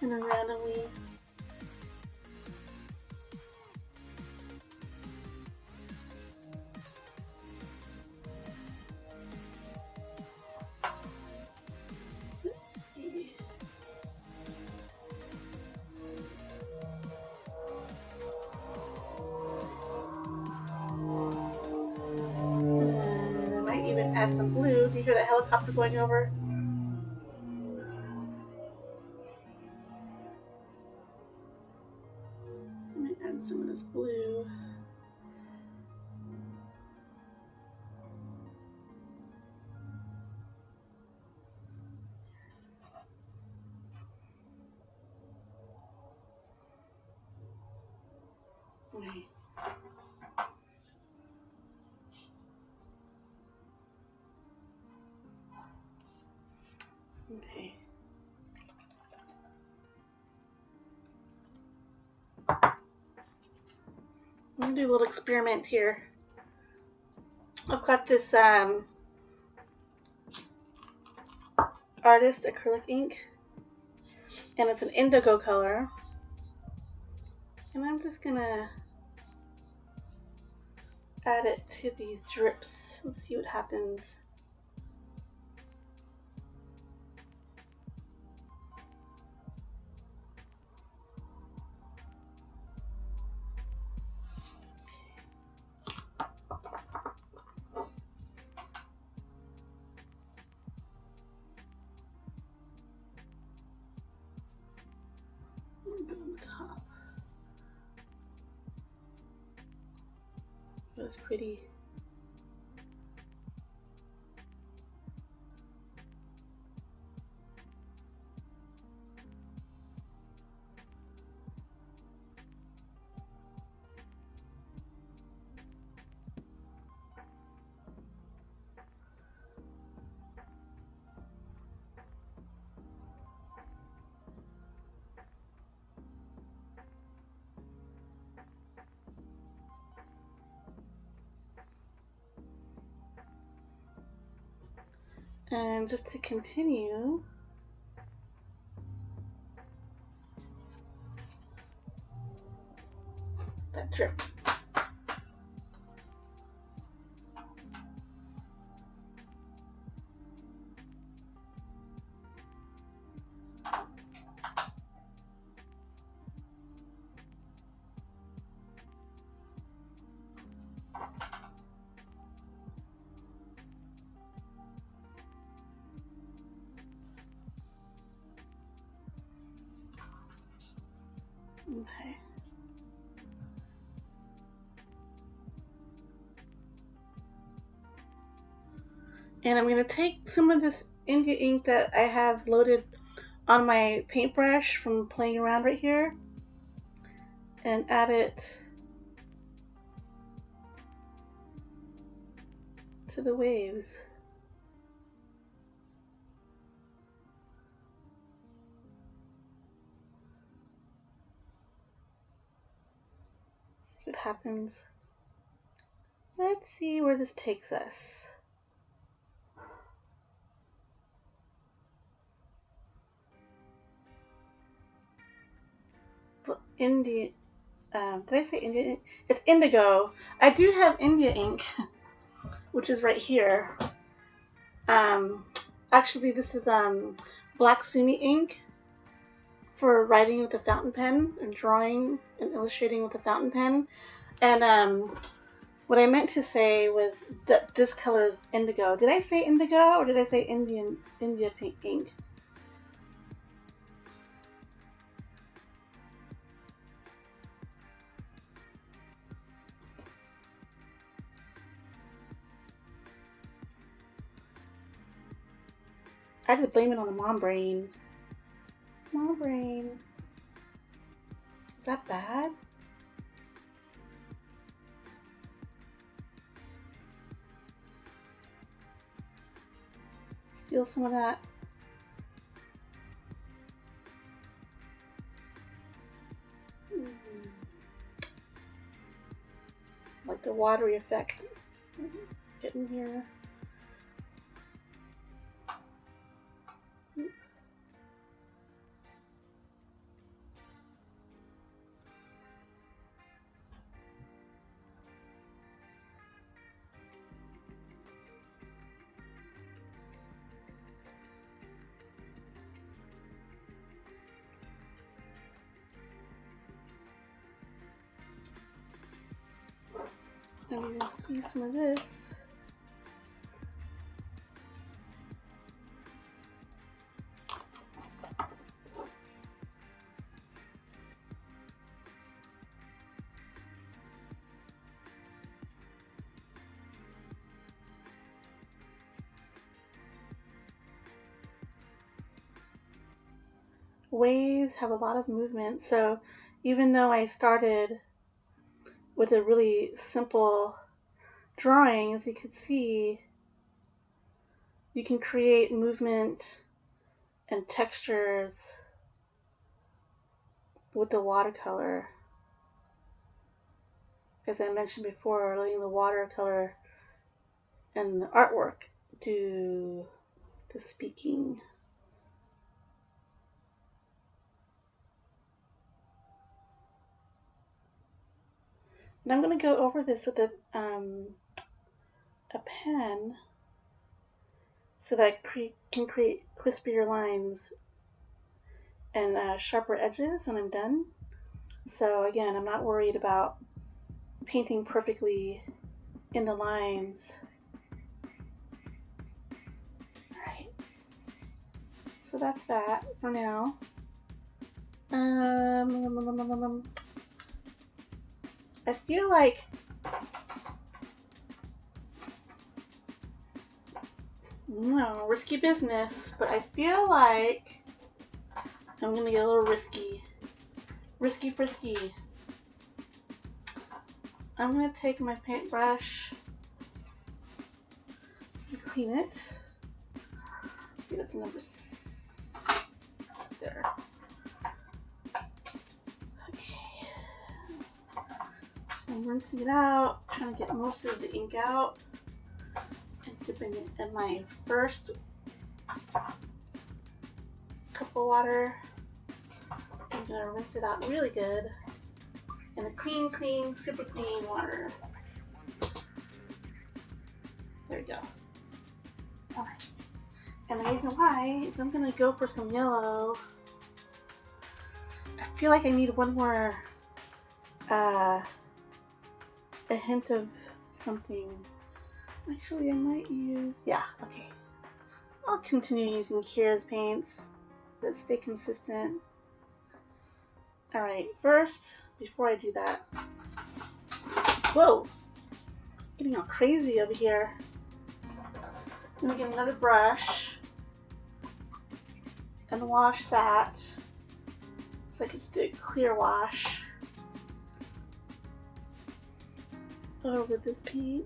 A: in a randomly add some blue. Do you hear that helicopter going over? I'm going to add some of this blue. Okay. Okay. I'm going to do a little experiment here. I've got this artist acrylic ink, and it's an indigo color. And I'm just going to add it to these drips. Let's see what happens. On the top. That's pretty. And just to continue, that drip. Okay. And I'm going to take some of this India ink that I have loaded on my paintbrush from playing around right here and add it to the waves. See what happens. Let's see where this takes us. India, did I say India? It's indigo. I do have India ink, which is right here. Actually, this is black sumi ink for writing with a fountain pen and drawing and illustrating with a fountain pen. And what I meant to say was that this color is indigo. Did I say indigo or did I say India pink ink? I just blame it on the mom brain. Mom brain. Is that bad? Steal some of that. Like the watery effect. Get in here. I'm going to squeeze some of this. waves have a lot of movement. So even though I started with a really simple drawing, as you can see, you can create movement and textures with the watercolor. As I mentioned before, letting the watercolor and the artwork do the speaking. And I'm going to go over this with a pen so that I can create crispier lines and sharper edges when I'm done. So again, I'm not worried about painting perfectly in the lines. Alright, so that's that for now. I feel like no, risky business, but I feel like I'm gonna get a little risky. Risky frisky. I'm gonna take my paintbrush and clean it. Let's see, that's number 6. There. Okay. So I'm rinsing it out, trying to get most of the ink out, and dipping it in my first cup of water. I'm gonna rinse it out really good in a clean, super clean water. There we go. Alright. And the reason why is I'm gonna go for some yellow. I feel like I need one more, a hint of something. Actually, I might use, yeah, okay. I'll continue using Kira's paints, but stay consistent. Alright, first, before I do that, whoa, getting all crazy over here. I'm gonna get another brush and wash that so I can do a clear wash over this paint.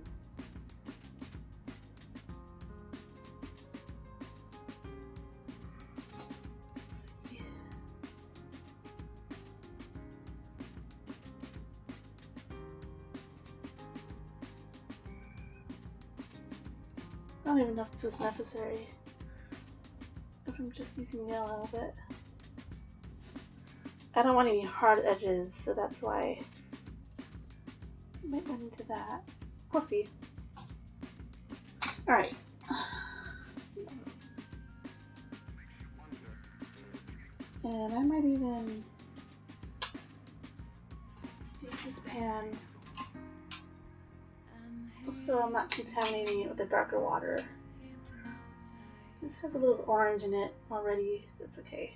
A: I don't even know if this is necessary, if I'm just using yellow, but I don't want any hard edges, so that's why I might run into that. We'll see. Alright. And I might even use this pan so I'm not contaminating it with the darker water. This has a little orange in it already. That's okay.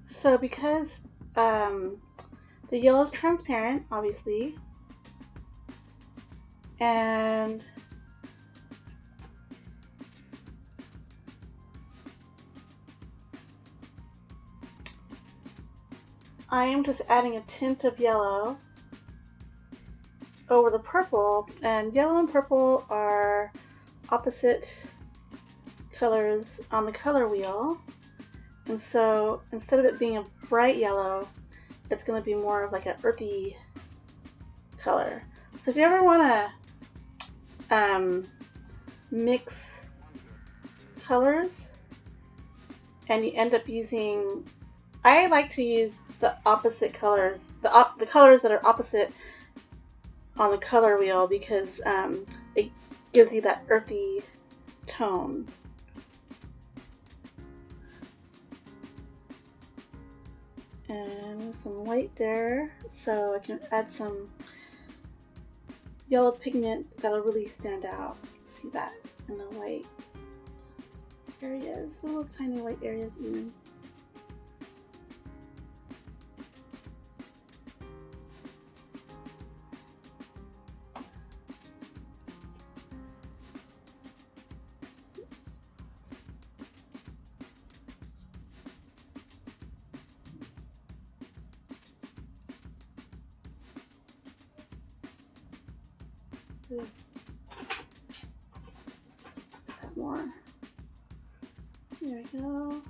A: So because the yellow is transparent, obviously, and I am just adding a tint of yellow over the purple, and yellow and purple are opposite colors on the color wheel. And so instead of it being a bright yellow, it's going to be more of like an earthy color. So if you ever want to mix colors and you end up using I like to use the opposite colors, the colors that are opposite on the color wheel, because it gives you that earthy tone. And some white there, so I can add some yellow pigment that'll really stand out. See that in the white areas, little tiny white areas even. More. There we go.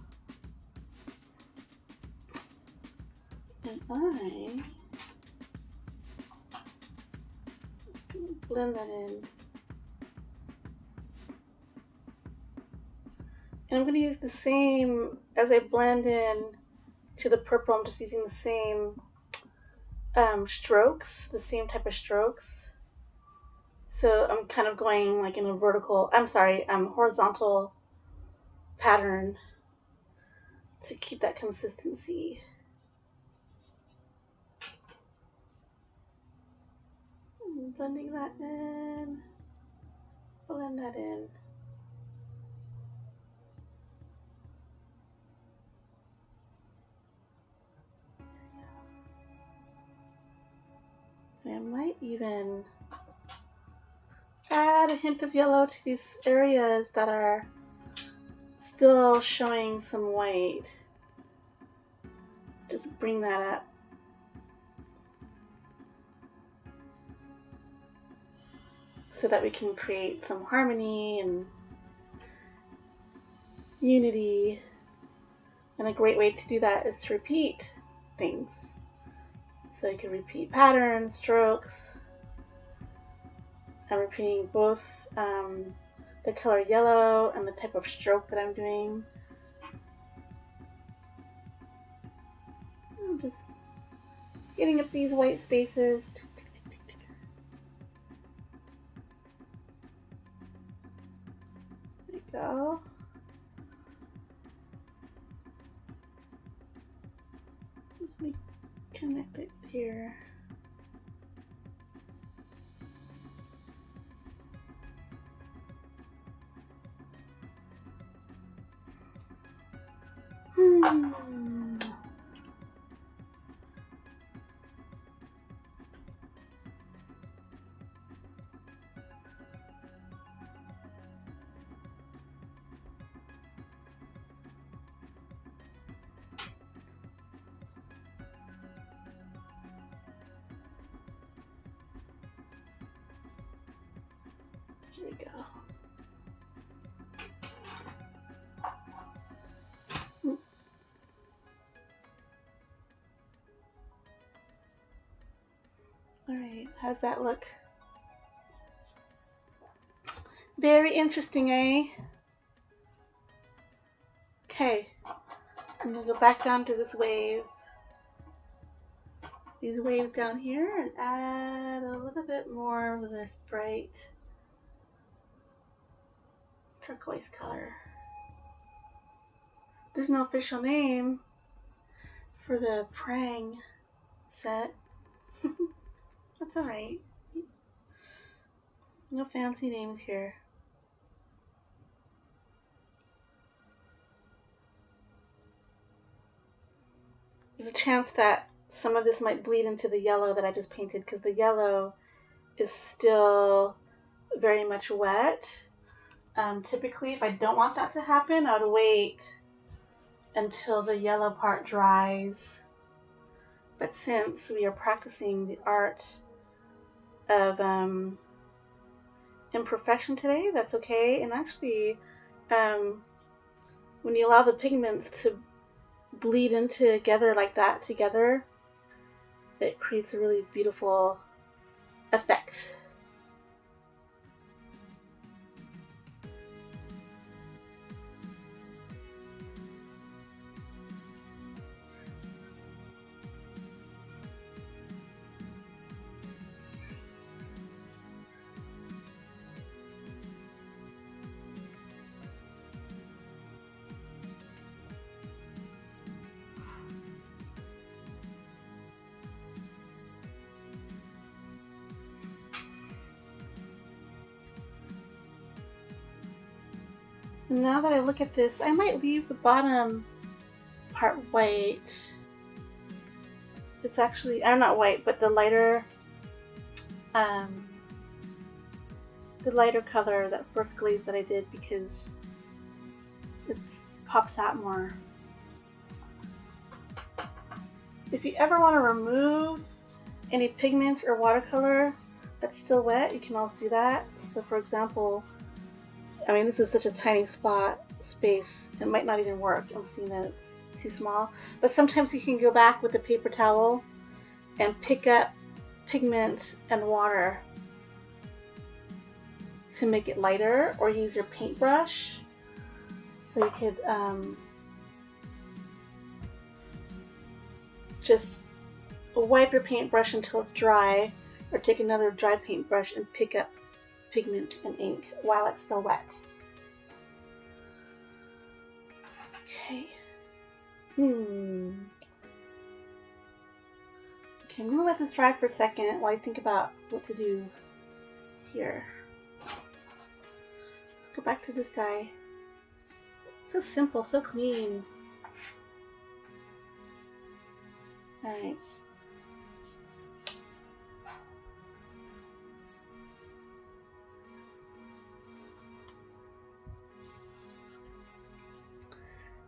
A: And I'm just gonna blend that in. And I'm going to use the same, as I blend in to the purple, I'm just using the same strokes, the same type of strokes. So I'm kind of going like in a horizontal pattern to keep that consistency. Blending that in, blend that in. I might even add a hint of yellow to these areas that are still showing some white. Just bring that up. So that we can create some harmony and unity. And a great way to do that is to repeat things. So you can repeat patterns, strokes. I'm repeating both the color yellow and the type of stroke that I'm doing. I'm just getting up these white spaces. There we go. Let me connect it here. There we go. Alright, how's that look? Very interesting, eh? Okay, I'm gonna go back down to this wave. These waves down here, and add a little bit more of this bright turquoise color. There's no official name for the Prang set. That's alright. No fancy names here. There's a chance that some of this might bleed into the yellow that I just painted, because the yellow is still very much wet. Typically, if I don't want that to happen, I would wait until the yellow part dries. But since we are practicing the art of imperfection today, that's okay. And actually, when you allow the pigments to bleed in together like that together, it creates a really beautiful effect. And now that I look at this, I might leave the bottom part white. It's actually, I'm not white, but the lighter color, that first glaze that I did, because it pops out more. If you ever want to remove any pigment or watercolor that's still wet, you can also do that. So for example, I mean, this is such a tiny space, it might not even work. I'm seeing that it's too small. But sometimes you can go back with a paper towel and pick up pigment and water to make it lighter, or use your paintbrush. So you could just wipe your paintbrush until it's dry, or take another dry paintbrush and pick up pigment and ink while it's still wet. Okay. Okay, I'm gonna let this dry for a second while I think about what to do here. Let's go back to this guy. So simple, so clean. Alright.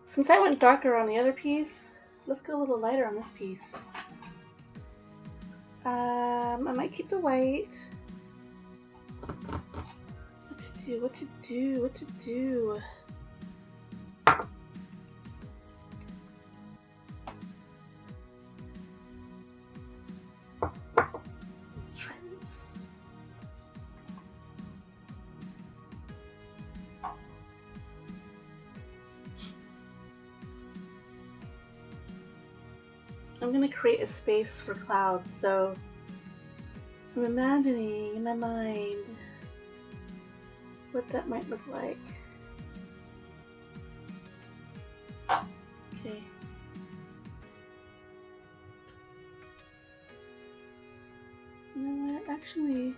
A: Since I went darker on the other piece, let's go a little lighter on this piece. I might keep the white. What to do? Let's try this. I'm going to create a space for clouds, so I'm imagining in my mind what that might look like. Okay. You know what? Actually,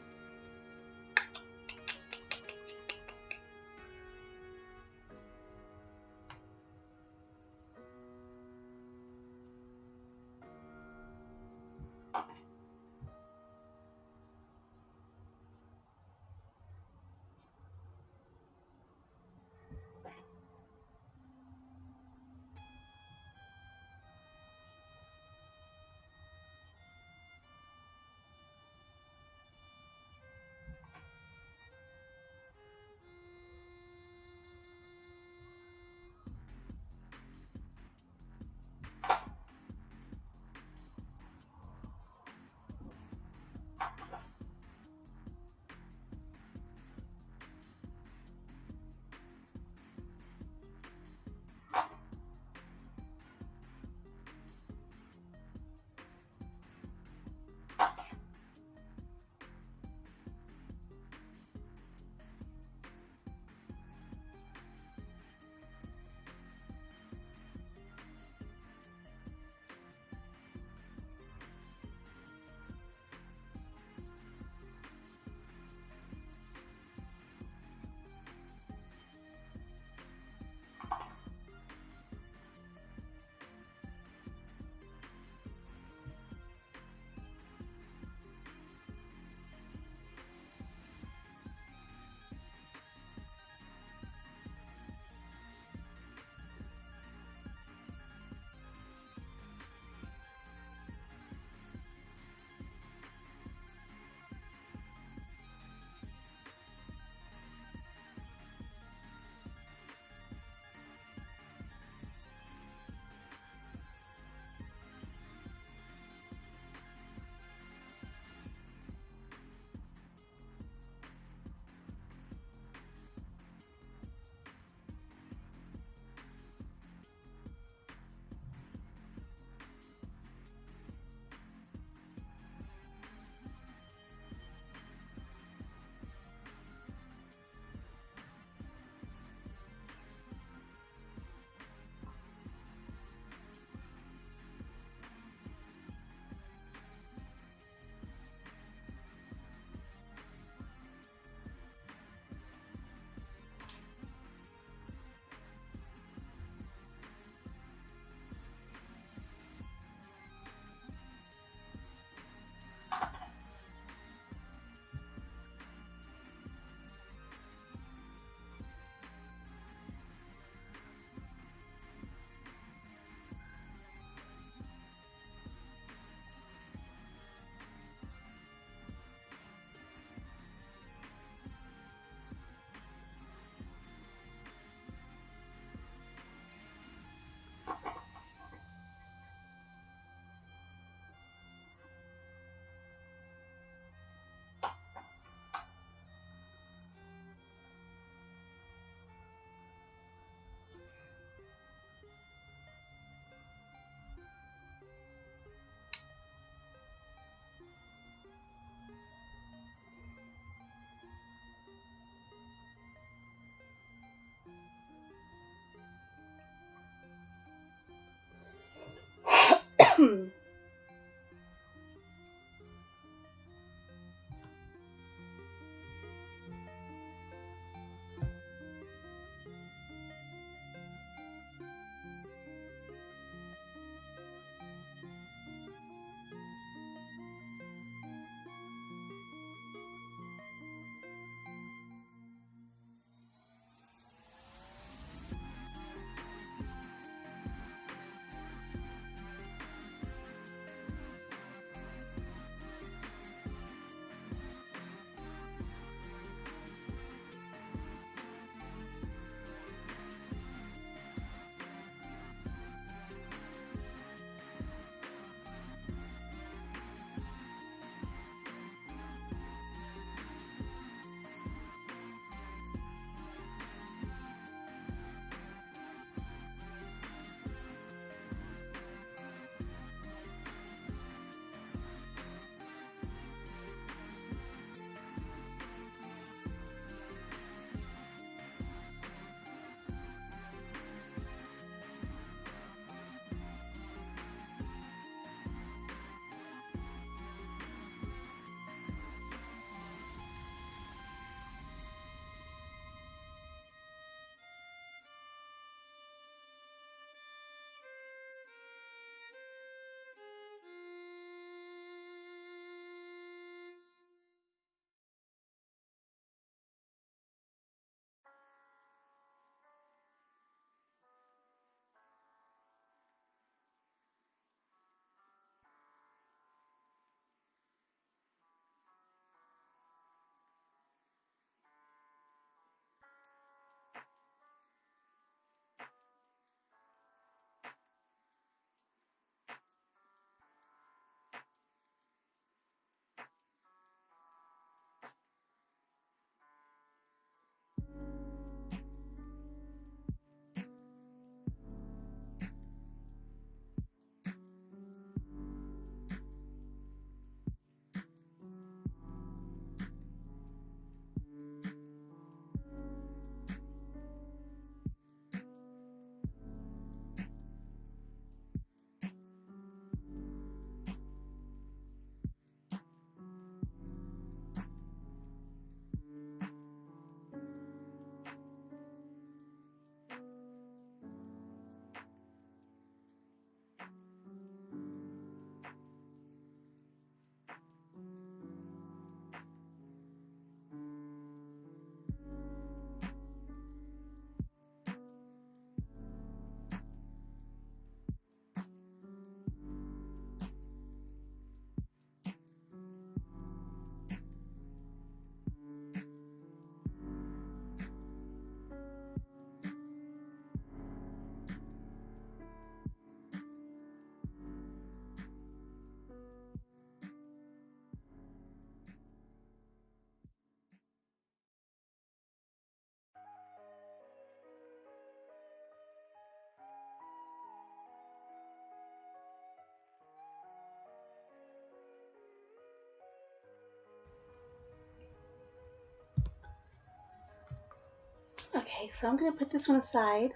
A: Okay, so I'm going to put this one aside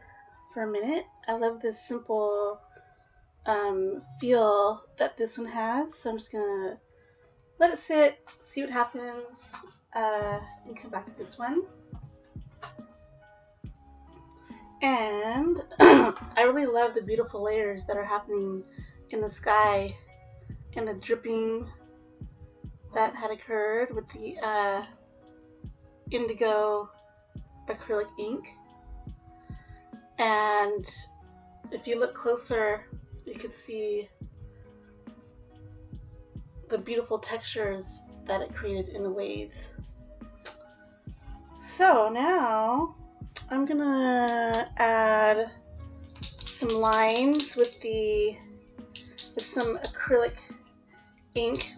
A: for a minute. I love this simple feel that this one has, so I'm just going to let it sit, see what happens, and come back to this one. And I really love the beautiful layers that are happening in the sky and the dripping that had occurred with the indigo acrylic ink. And if you look closer, you can see the beautiful textures that it created in the waves. So now I'm gonna add some lines with some acrylic ink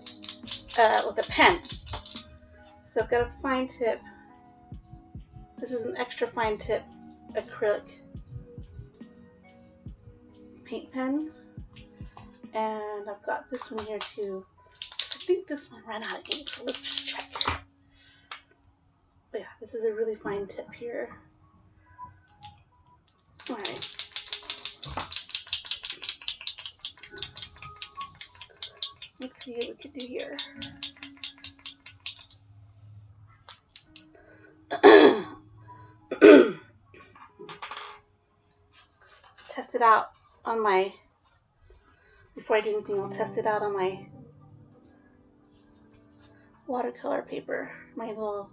A: with a pen. So I've got a fine tip. This is an extra fine tip acrylic paint pen, and I've got this one here too. I think this one ran out of ink, so let's just check. But yeah, this is a really fine tip here. Alright. Let's see what we can do here. Test it out on my, before I do anything, I'll test it out on my watercolor paper, my little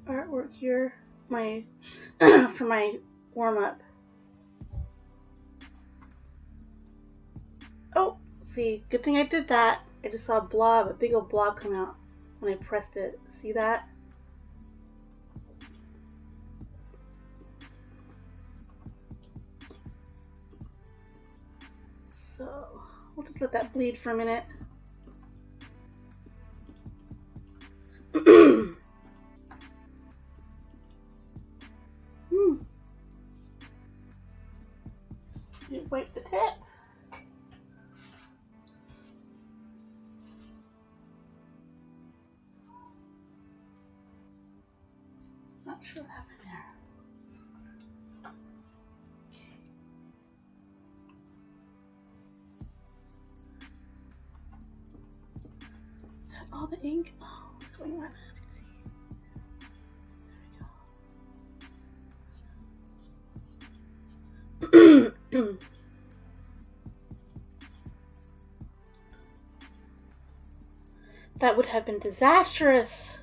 A: artwork here, my for my warm-up. Oh, see, good thing I did that. I just saw a big old blob come out when I pressed it. See that? So we'll just let that bleed for a minute. You wipe the tip. Not sure what happened there. Is that all the ink? Oh, what's going on? Let's see. There we go. That would have been disastrous.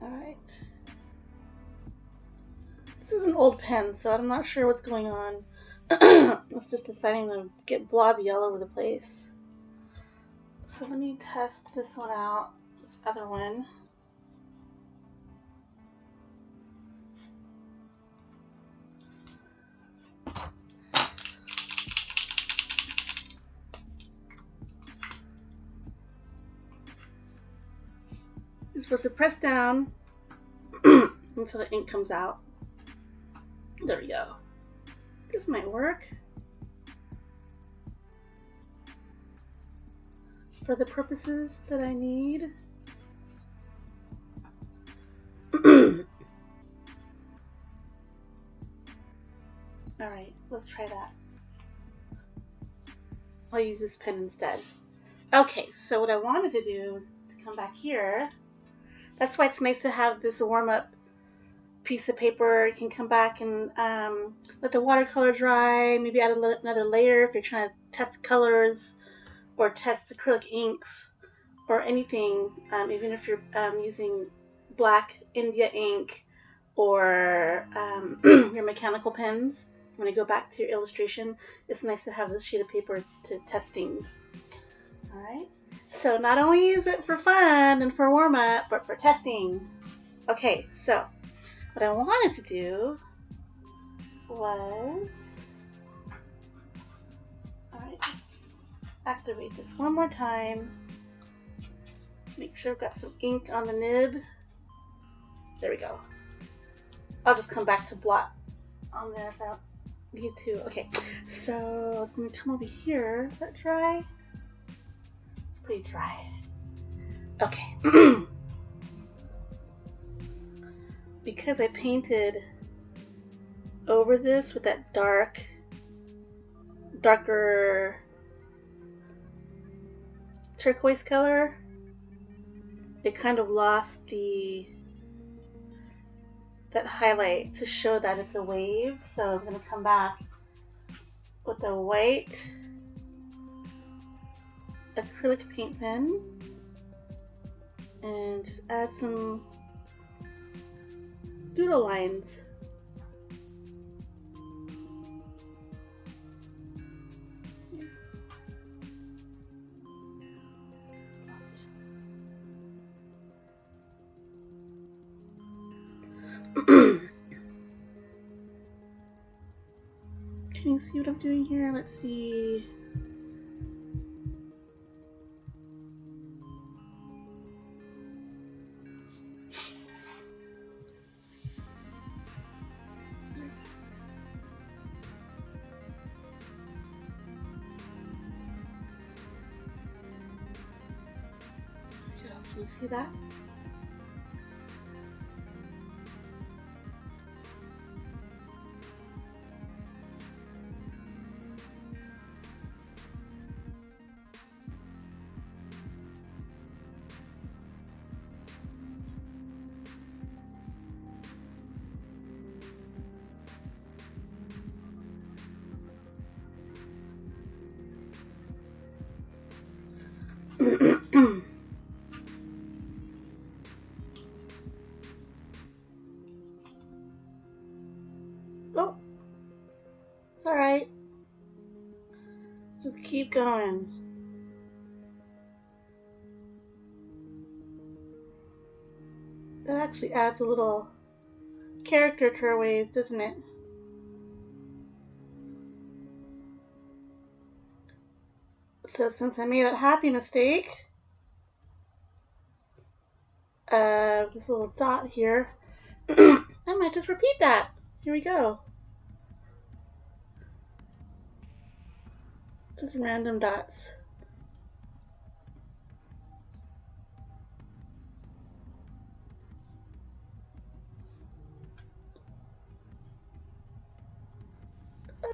A: Alright. This is an old pen, so I'm not sure what's going on. It's just deciding to get blobby all over the place. So let me test this one out, this other one. You're supposed to press down until the ink comes out. There we go. This might work. For the purposes that I need. Alright, let's try that. I'll use this pen instead. Okay, so what I wanted to do is to come back here. That's why it's nice to have this warm-up piece of paper. You can come back and let the watercolor dry, maybe add another layer if you're trying to test colors or test acrylic inks or anything, even if you're using black India ink or your mechanical pens. When you go back to your illustration, it's nice to have this sheet of paper to test things. Alright, so not only is it for fun and for warm-up, but for testing. Okay, so what I wanted to do was, alright, activate this one more time. Make sure I've got some ink on the nib. There we go. I'll just come back to blot on there if I don't You too. Okay, so it's going to come over here. Is that dry? It's pretty dry. Okay. Because I painted over this with that darker turquoise color, it kind of lost that highlight to show that it's a wave. So I'm going to come back with a white acrylic paint pen and just add some doodle lines. Can you see what I'm doing here? Let's see. Can you see that? Oh, it's alright. Just keep going. That actually adds a little character to our waves, doesn't it? So since I made that happy mistake, this little dot here, I might just repeat that. Here we go. Just random dots.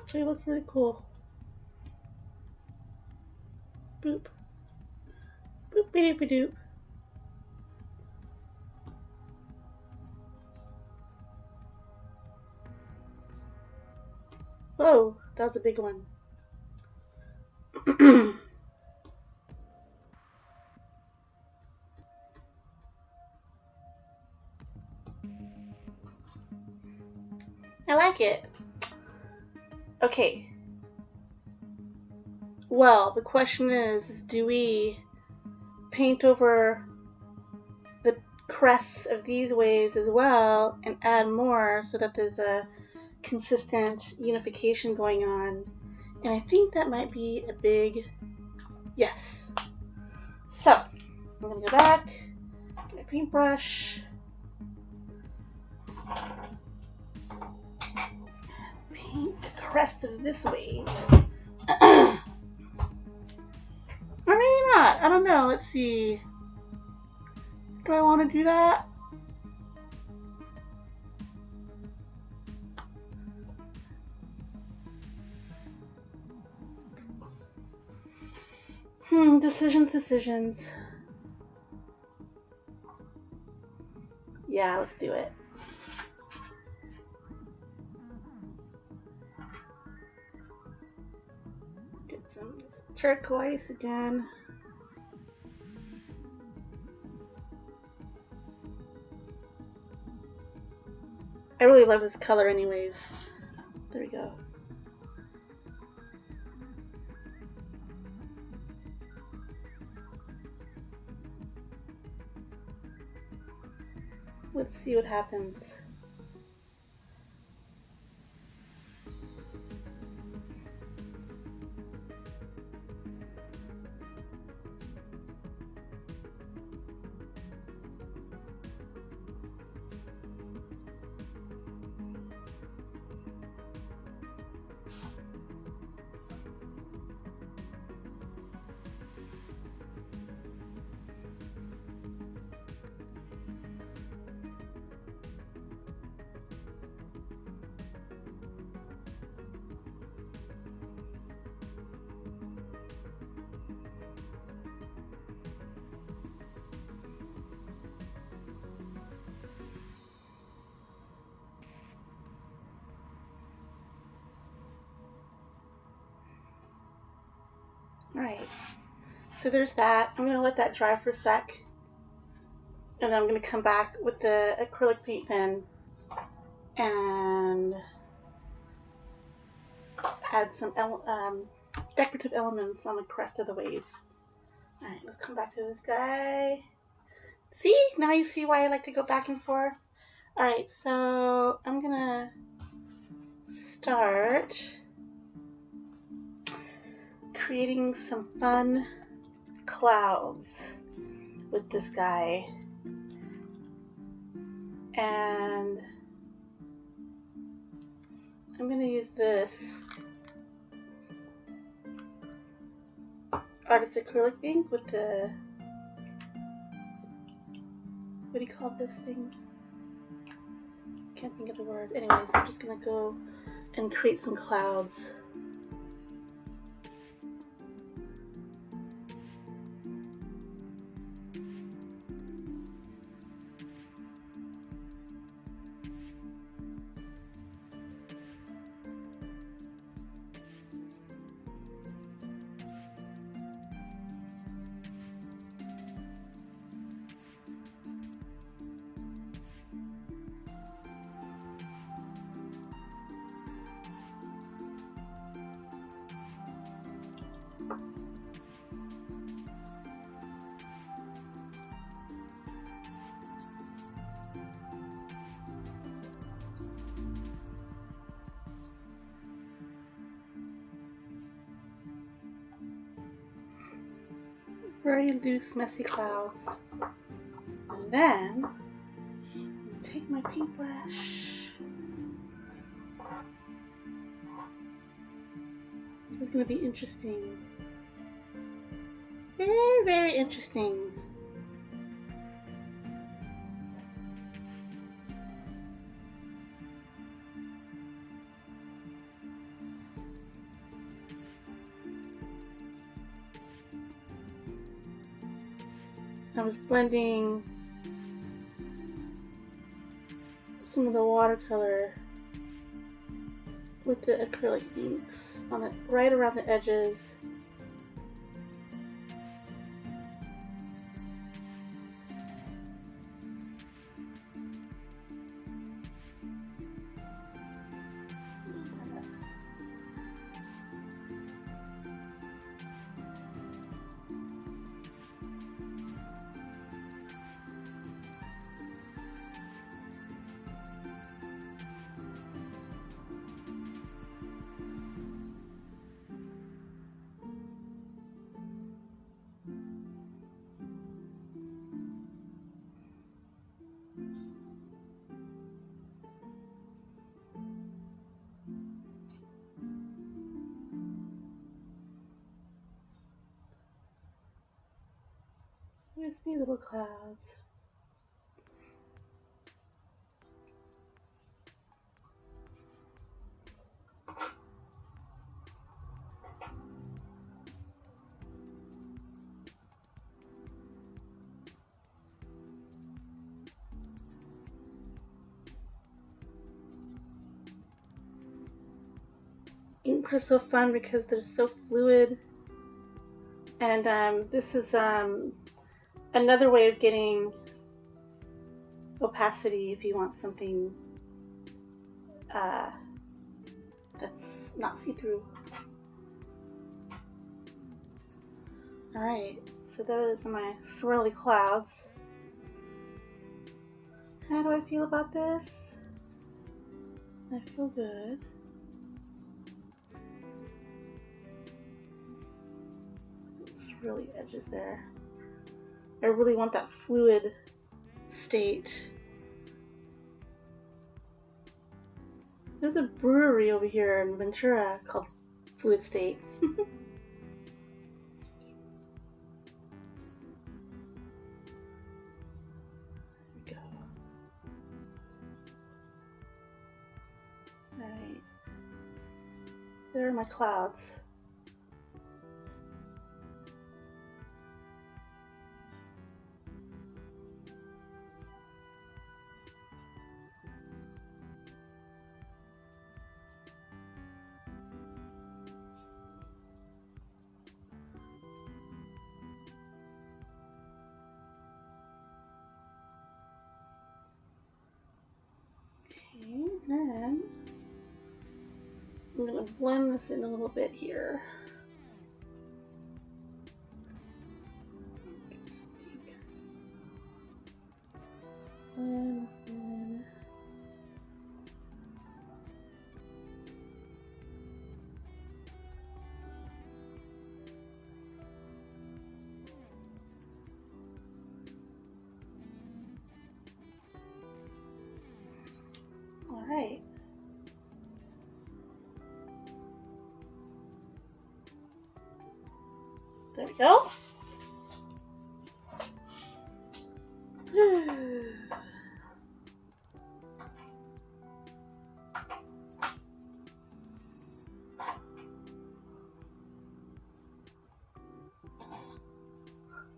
A: Actually looks really cool. Boop. Boop-a-doop-a-doop. Whoa, that was a big one. I like it. Okay. Well, the question is do we paint over the crests of these waves as well and add more so that there's a consistent unification going on? And I think that might be a big yes. So I'm going to go back, get a paintbrush, paint the crest of this wave. Or maybe not. I don't know. Let's see. Do I want to do that? Decisions. Yeah, let's do it. Get some turquoise again. I really love this color anyways. There we go. Let's see what happens. Alright, so there's that. I'm going to let that dry for a sec. And then I'm going to come back with the acrylic paint pen and add some decorative elements on the crest of the wave. Alright, let's come back to this guy. See? Now you see why I like to go back and forth. Alright, so I'm going to start creating some fun clouds with this guy. And I'm going to use this artist acrylic ink with the, what do you call this thing? Can't think of the word. Anyways, I'm just going to go and create some clouds. Very loose, messy clouds. And then take my paintbrush. This is going to be interesting. Very, very interesting. I was blending some of the watercolor with the acrylic inks on it, right around the edges. Here's me little clouds. Inks are so fun because they're so fluid, and this is another way of getting opacity if you want something that's not see-through. Alright, so those are my swirly clouds. How do I feel about this? I feel good. Really edges there. I really want that fluid state. There's a brewery over here in Ventura called Fluid State. There we go. Alright. There are my clouds. going to blend this in a little bit here. Blend this in. All right. There we go.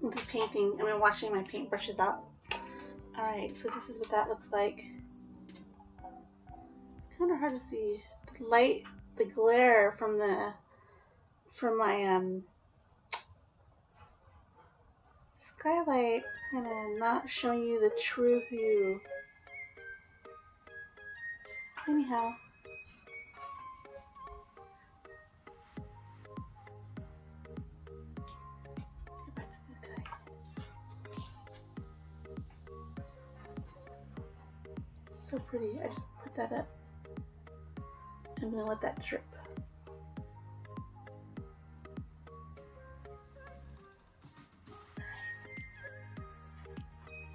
A: I'm just painting, washing my paint brushes out. Alright, so this is what that looks like. It's kind of hard to see. The light, the glare from my skylight's kind of not showing you the true view. Anyhow. So pretty. I just put that up. I'm going to let that drip.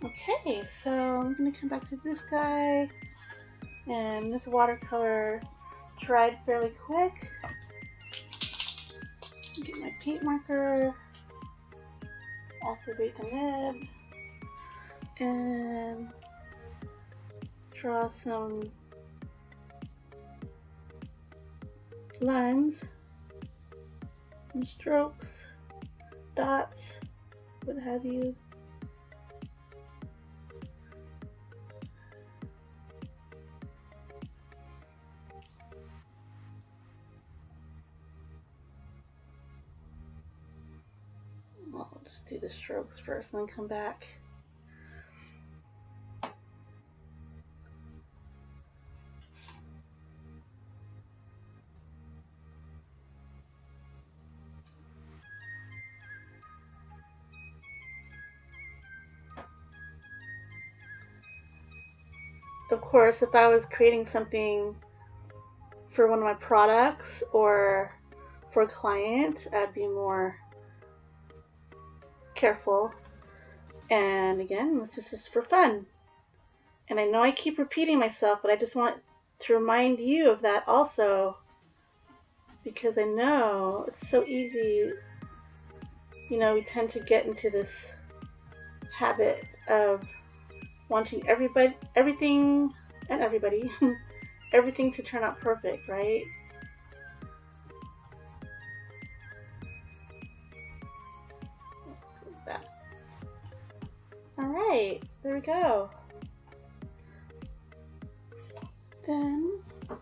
A: Okay, so I'm going to come back to this guy. And this watercolor dried fairly quick. Get my paint marker. Activate the nib. And draw some lines and strokes, dots, what have you. I'll just do the strokes first and then come back. Of course, if I was creating something for one of my products or for a client, I'd be more careful. And again, this is for fun. And I know I keep repeating myself, but I just want to remind you of that also, because I know it's so easy. You know, we tend to get into this habit of wanting everything everything to turn out perfect, right? That. All right, there we go. Then I'm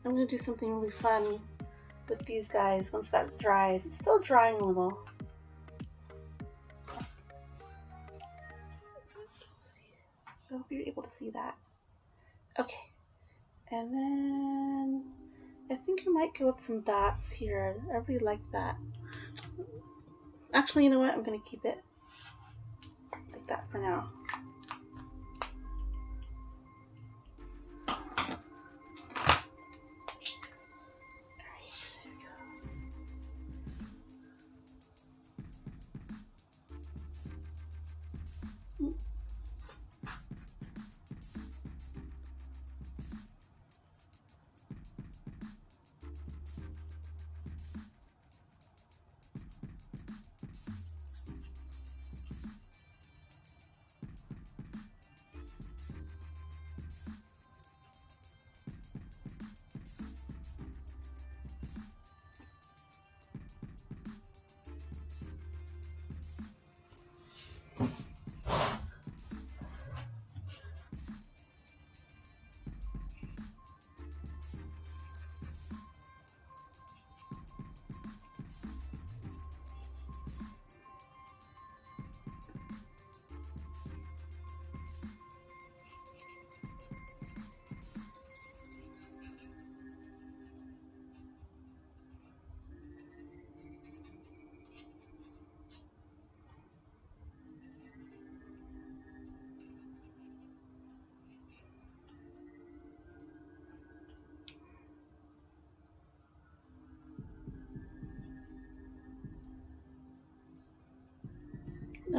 A: gonna do something really fun with these guys once that's dried. It's still drying a little. I hope you're able to see that. Okay, and then I think I might go with some dots here. I really like that. Actually, you know what? I'm going to keep it like that for now.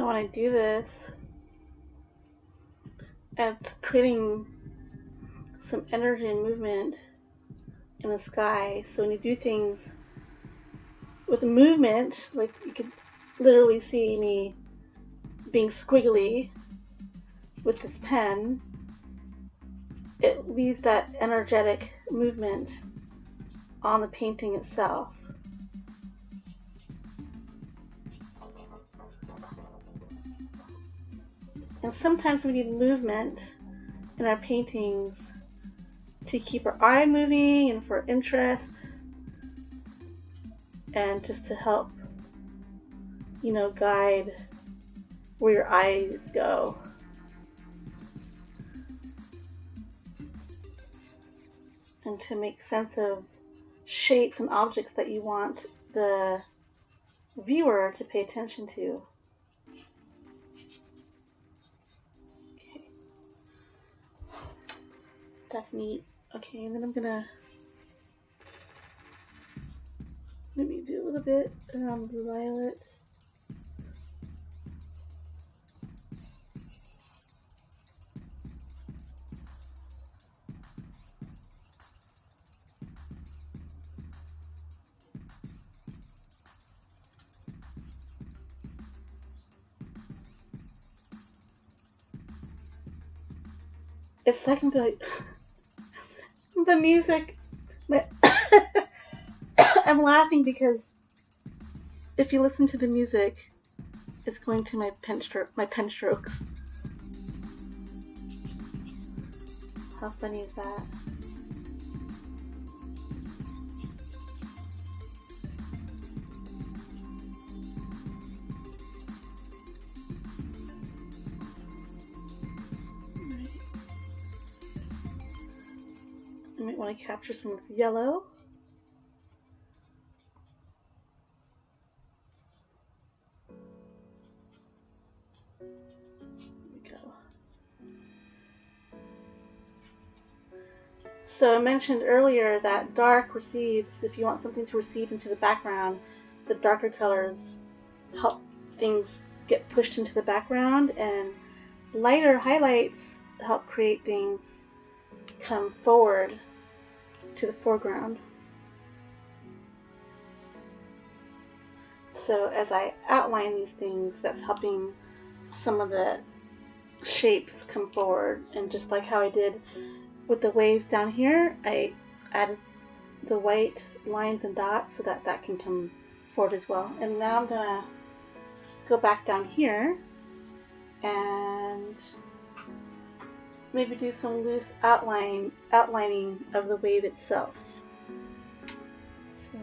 A: Now when I do this, it's creating some energy and movement in the sky. So when you do things with movement, like you can literally see me being squiggly with this pen, it leaves that energetic movement on the painting itself. And sometimes we need movement in our paintings to keep our eye moving and for interest, and just to help, you know, guide where your eyes go. And to make sense of shapes and objects that you want the viewer to pay attention to. Okay. That's neat. Okay, and then I'm gonna maybe do a little bit around the violet. It's like the music. I'm laughing because if you listen to the music, it's going to my pen strokes. How funny is that? I might want to capture some of this yellow. So I mentioned earlier that dark recedes. If you want something to recede into the background, the darker colors help things get pushed into the background, and lighter highlights help create things come forward to the foreground. So as I outline these things, that's helping some of the shapes come forward. And just like how I did with the waves down here, I added the white lines and dots so that that can come forward as well. And now I'm gonna go back down here and maybe do some loose outlining of the wave itself. So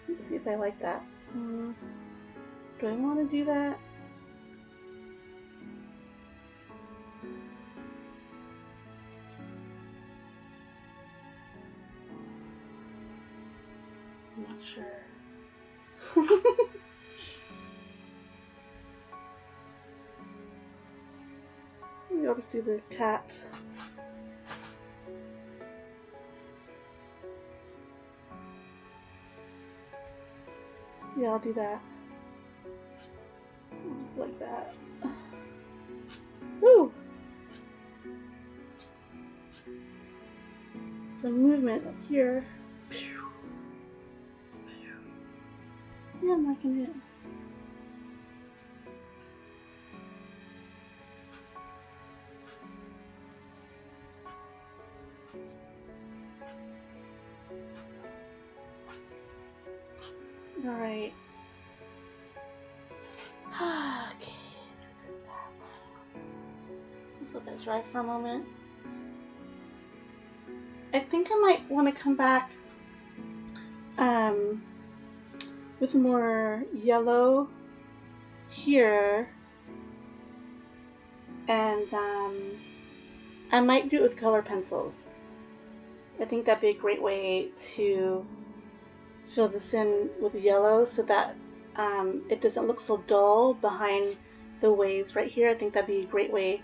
A: let's see if I like that. Do I want to do that? I'm not sure. Maybe I'll just do the caps. Yeah, I'll do that. Just like that. Woo! Some movement up here. Yeah, I'm liking it. All right. Okay. Let's let that dry for a moment. I think I might want to come back with more yellow here, and I might do it with color pencils. I think that'd be a great way to fill this in with yellow so that it doesn't look so dull behind the waves right here. I think that'd be a great way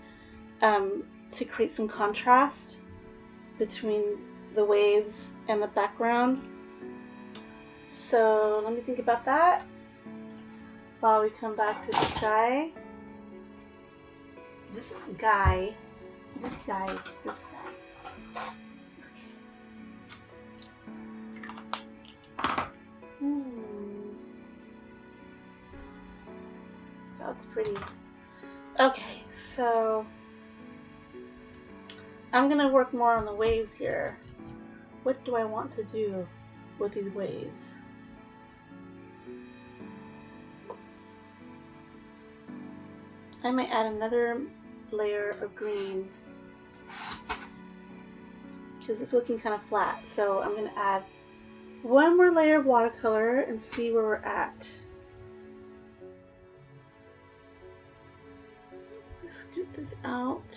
A: to create some contrast between the waves and the background. So let me think about that while we come back to this guy. This guy. That's pretty. Okay, so I'm gonna work more on the waves here. What do I want to do with these waves? I might add another layer of green because it's looking kind of flat. So I'm gonna add one more layer of watercolor and see where we're at. Scoot this out.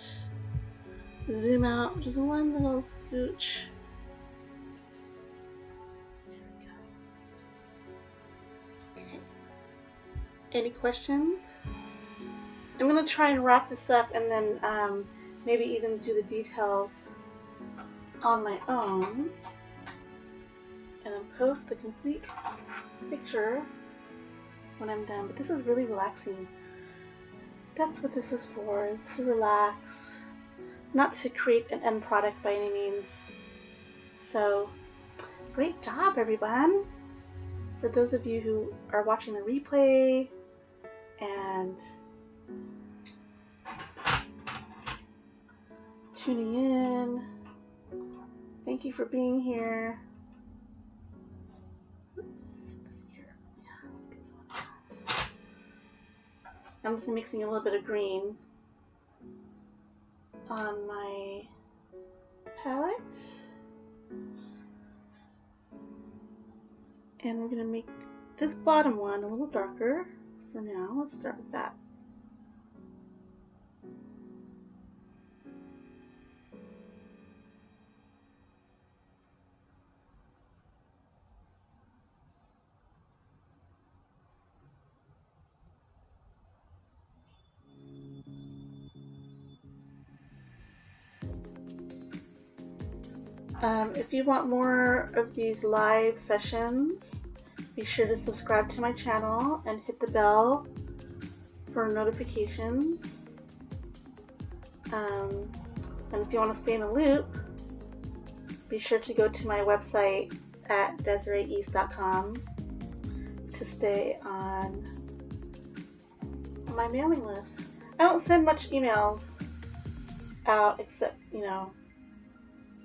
A: Zoom out just one little scooch. There we go. Okay. Any questions? I'm gonna try and wrap this up and then maybe even do the details on my own and then post the complete picture when I'm done. But this is really relaxing. That's what this is for, is to relax, not to create an end product by any means. So, great job everyone! For those of you who are watching the replay and tuning in, thank you for being here. Oops, this here. Yeah, let's get some of that. I'm just mixing a little bit of green on my palette. And we're going to make this bottom one a little darker for now. Let's start with that. If you want more of these live sessions, be sure to subscribe to my channel and hit the bell for notifications. And if you want to stay in the loop, be sure to go to my website at desireeeast.com to stay on my mailing list. I don't send much emails out except,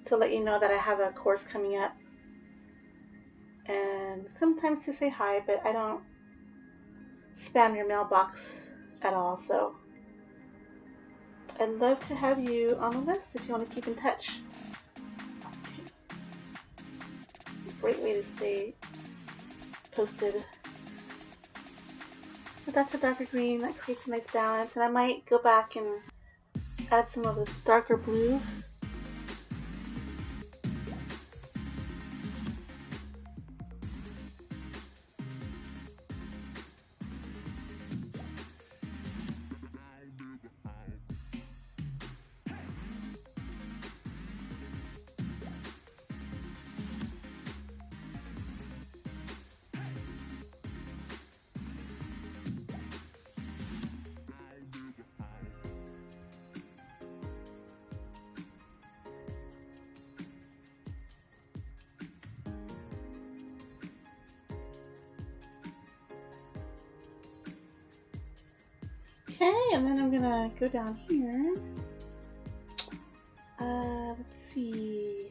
A: to let you know that I have a course coming up, and sometimes to say hi, but I don't spam your mailbox at all. So I'd love to have you on the list if you want to keep in touch. Great way to stay posted. So that's a darker green that creates a nice balance, and I might go back and add some of this darker blue. Okay, and then I'm gonna go down here. Let's see.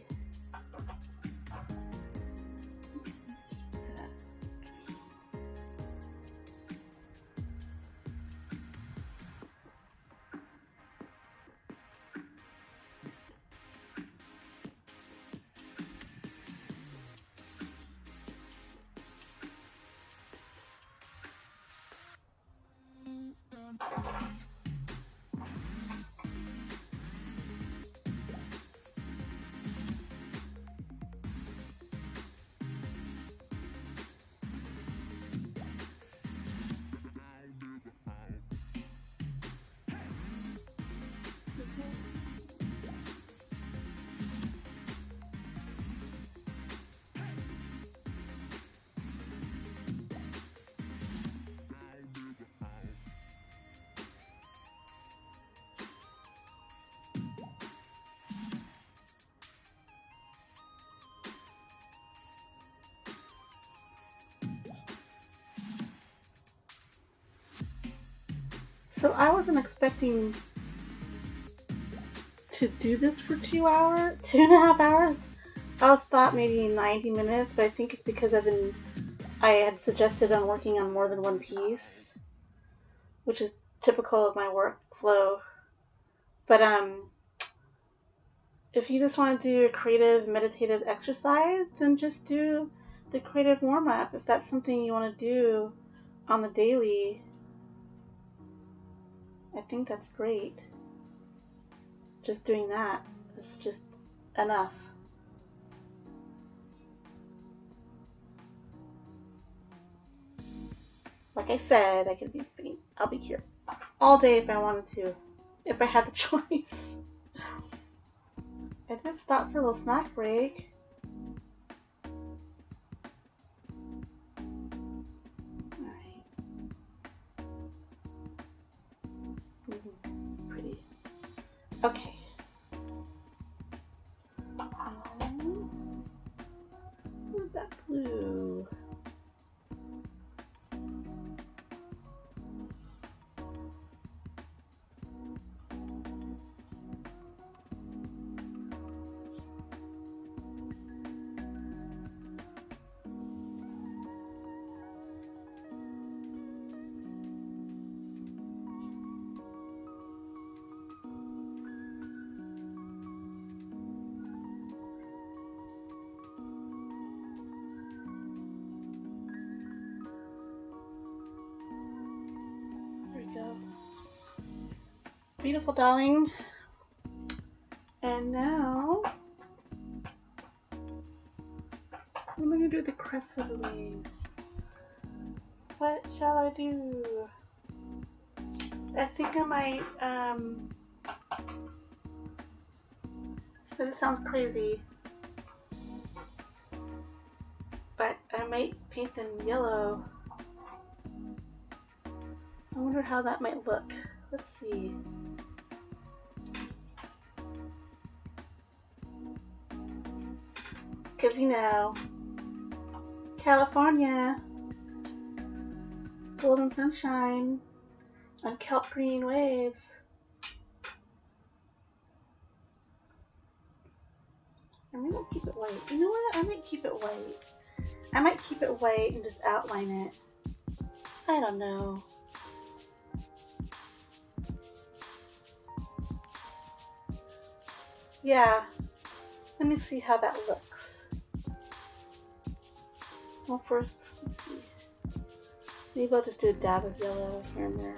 A: So I wasn't expecting to do this for 2.5 hours. I thought maybe 90 minutes, but I think it's because I had suggested on working on more than one piece, which is typical of my workflow. But if you just want to do a creative meditative exercise, then just do the creative warm-up. If that's something you want to do on the daily, I think that's great. Just doing that is just enough. Like I said, I'll be here all day if I wanted to, if I had the choice. I did stop for a little snack break. Alright. Pretty. Okay. Where's that blue? Beautiful, darling. And now I'm going to do the crest of the waves. What shall I do? I think I might, this sounds crazy, but I might paint them yellow. I wonder how that might look. Let's see. Because, you know, California, golden sunshine on kelp green waves. I might keep it white. You know what? I might keep it white. I might keep it white and just outline it. I don't know. Yeah. Let me see how that looks. Well, first, let's see. Maybe I'll just do a dab of yellow here and there.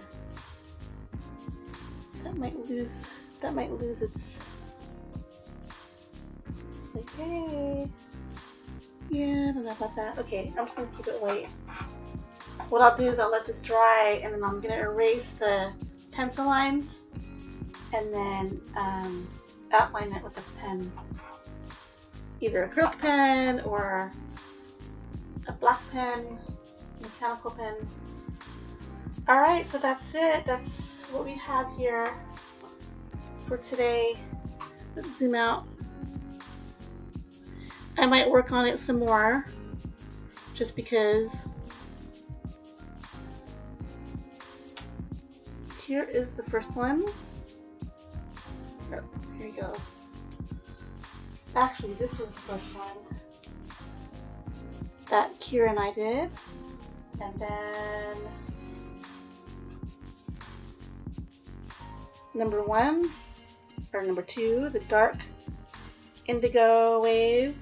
A: That might lose its. Okay. Yeah, I don't know about that. Okay, I'm just gonna keep it white. What I'll do is I'll let this dry, and then I'm gonna erase the pencil lines, and then outline it with a pen, either a acrylic pen or a black pen, mechanical pen. Alright, so that's it. That's what we have here for today. Let's zoom out. I might work on it some more, just because. Here is the first one. Oh, here you go. Actually, this was the first one that Kira and I did. And then number 1, or number 2, the dark indigo waves.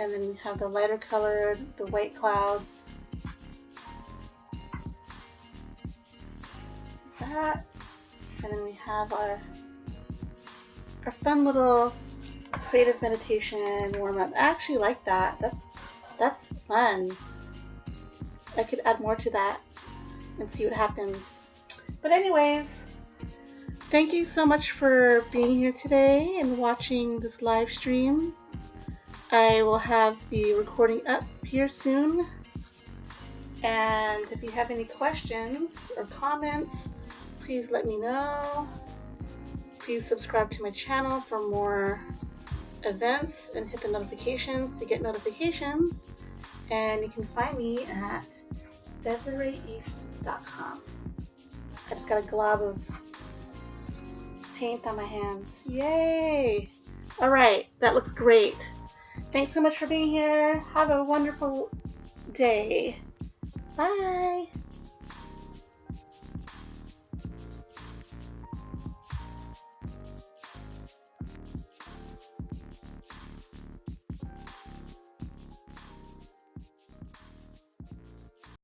A: And then we have the lighter colored, the white clouds. That. And then we have our fun little creative meditation warm-up. I actually like that. That's fun. I could add more to that and see what happens. But anyways, thank you so much for being here today and watching this live stream. I will have the recording up here soon. And if you have any questions or comments, please let me know. Please subscribe to my channel for more events and hit the notifications to get notifications. And you can find me at DesireeEast.com. I just got a glob of paint on my hands. Yay! Alright, that looks great. Thanks so much for being here. Have a wonderful day. Bye!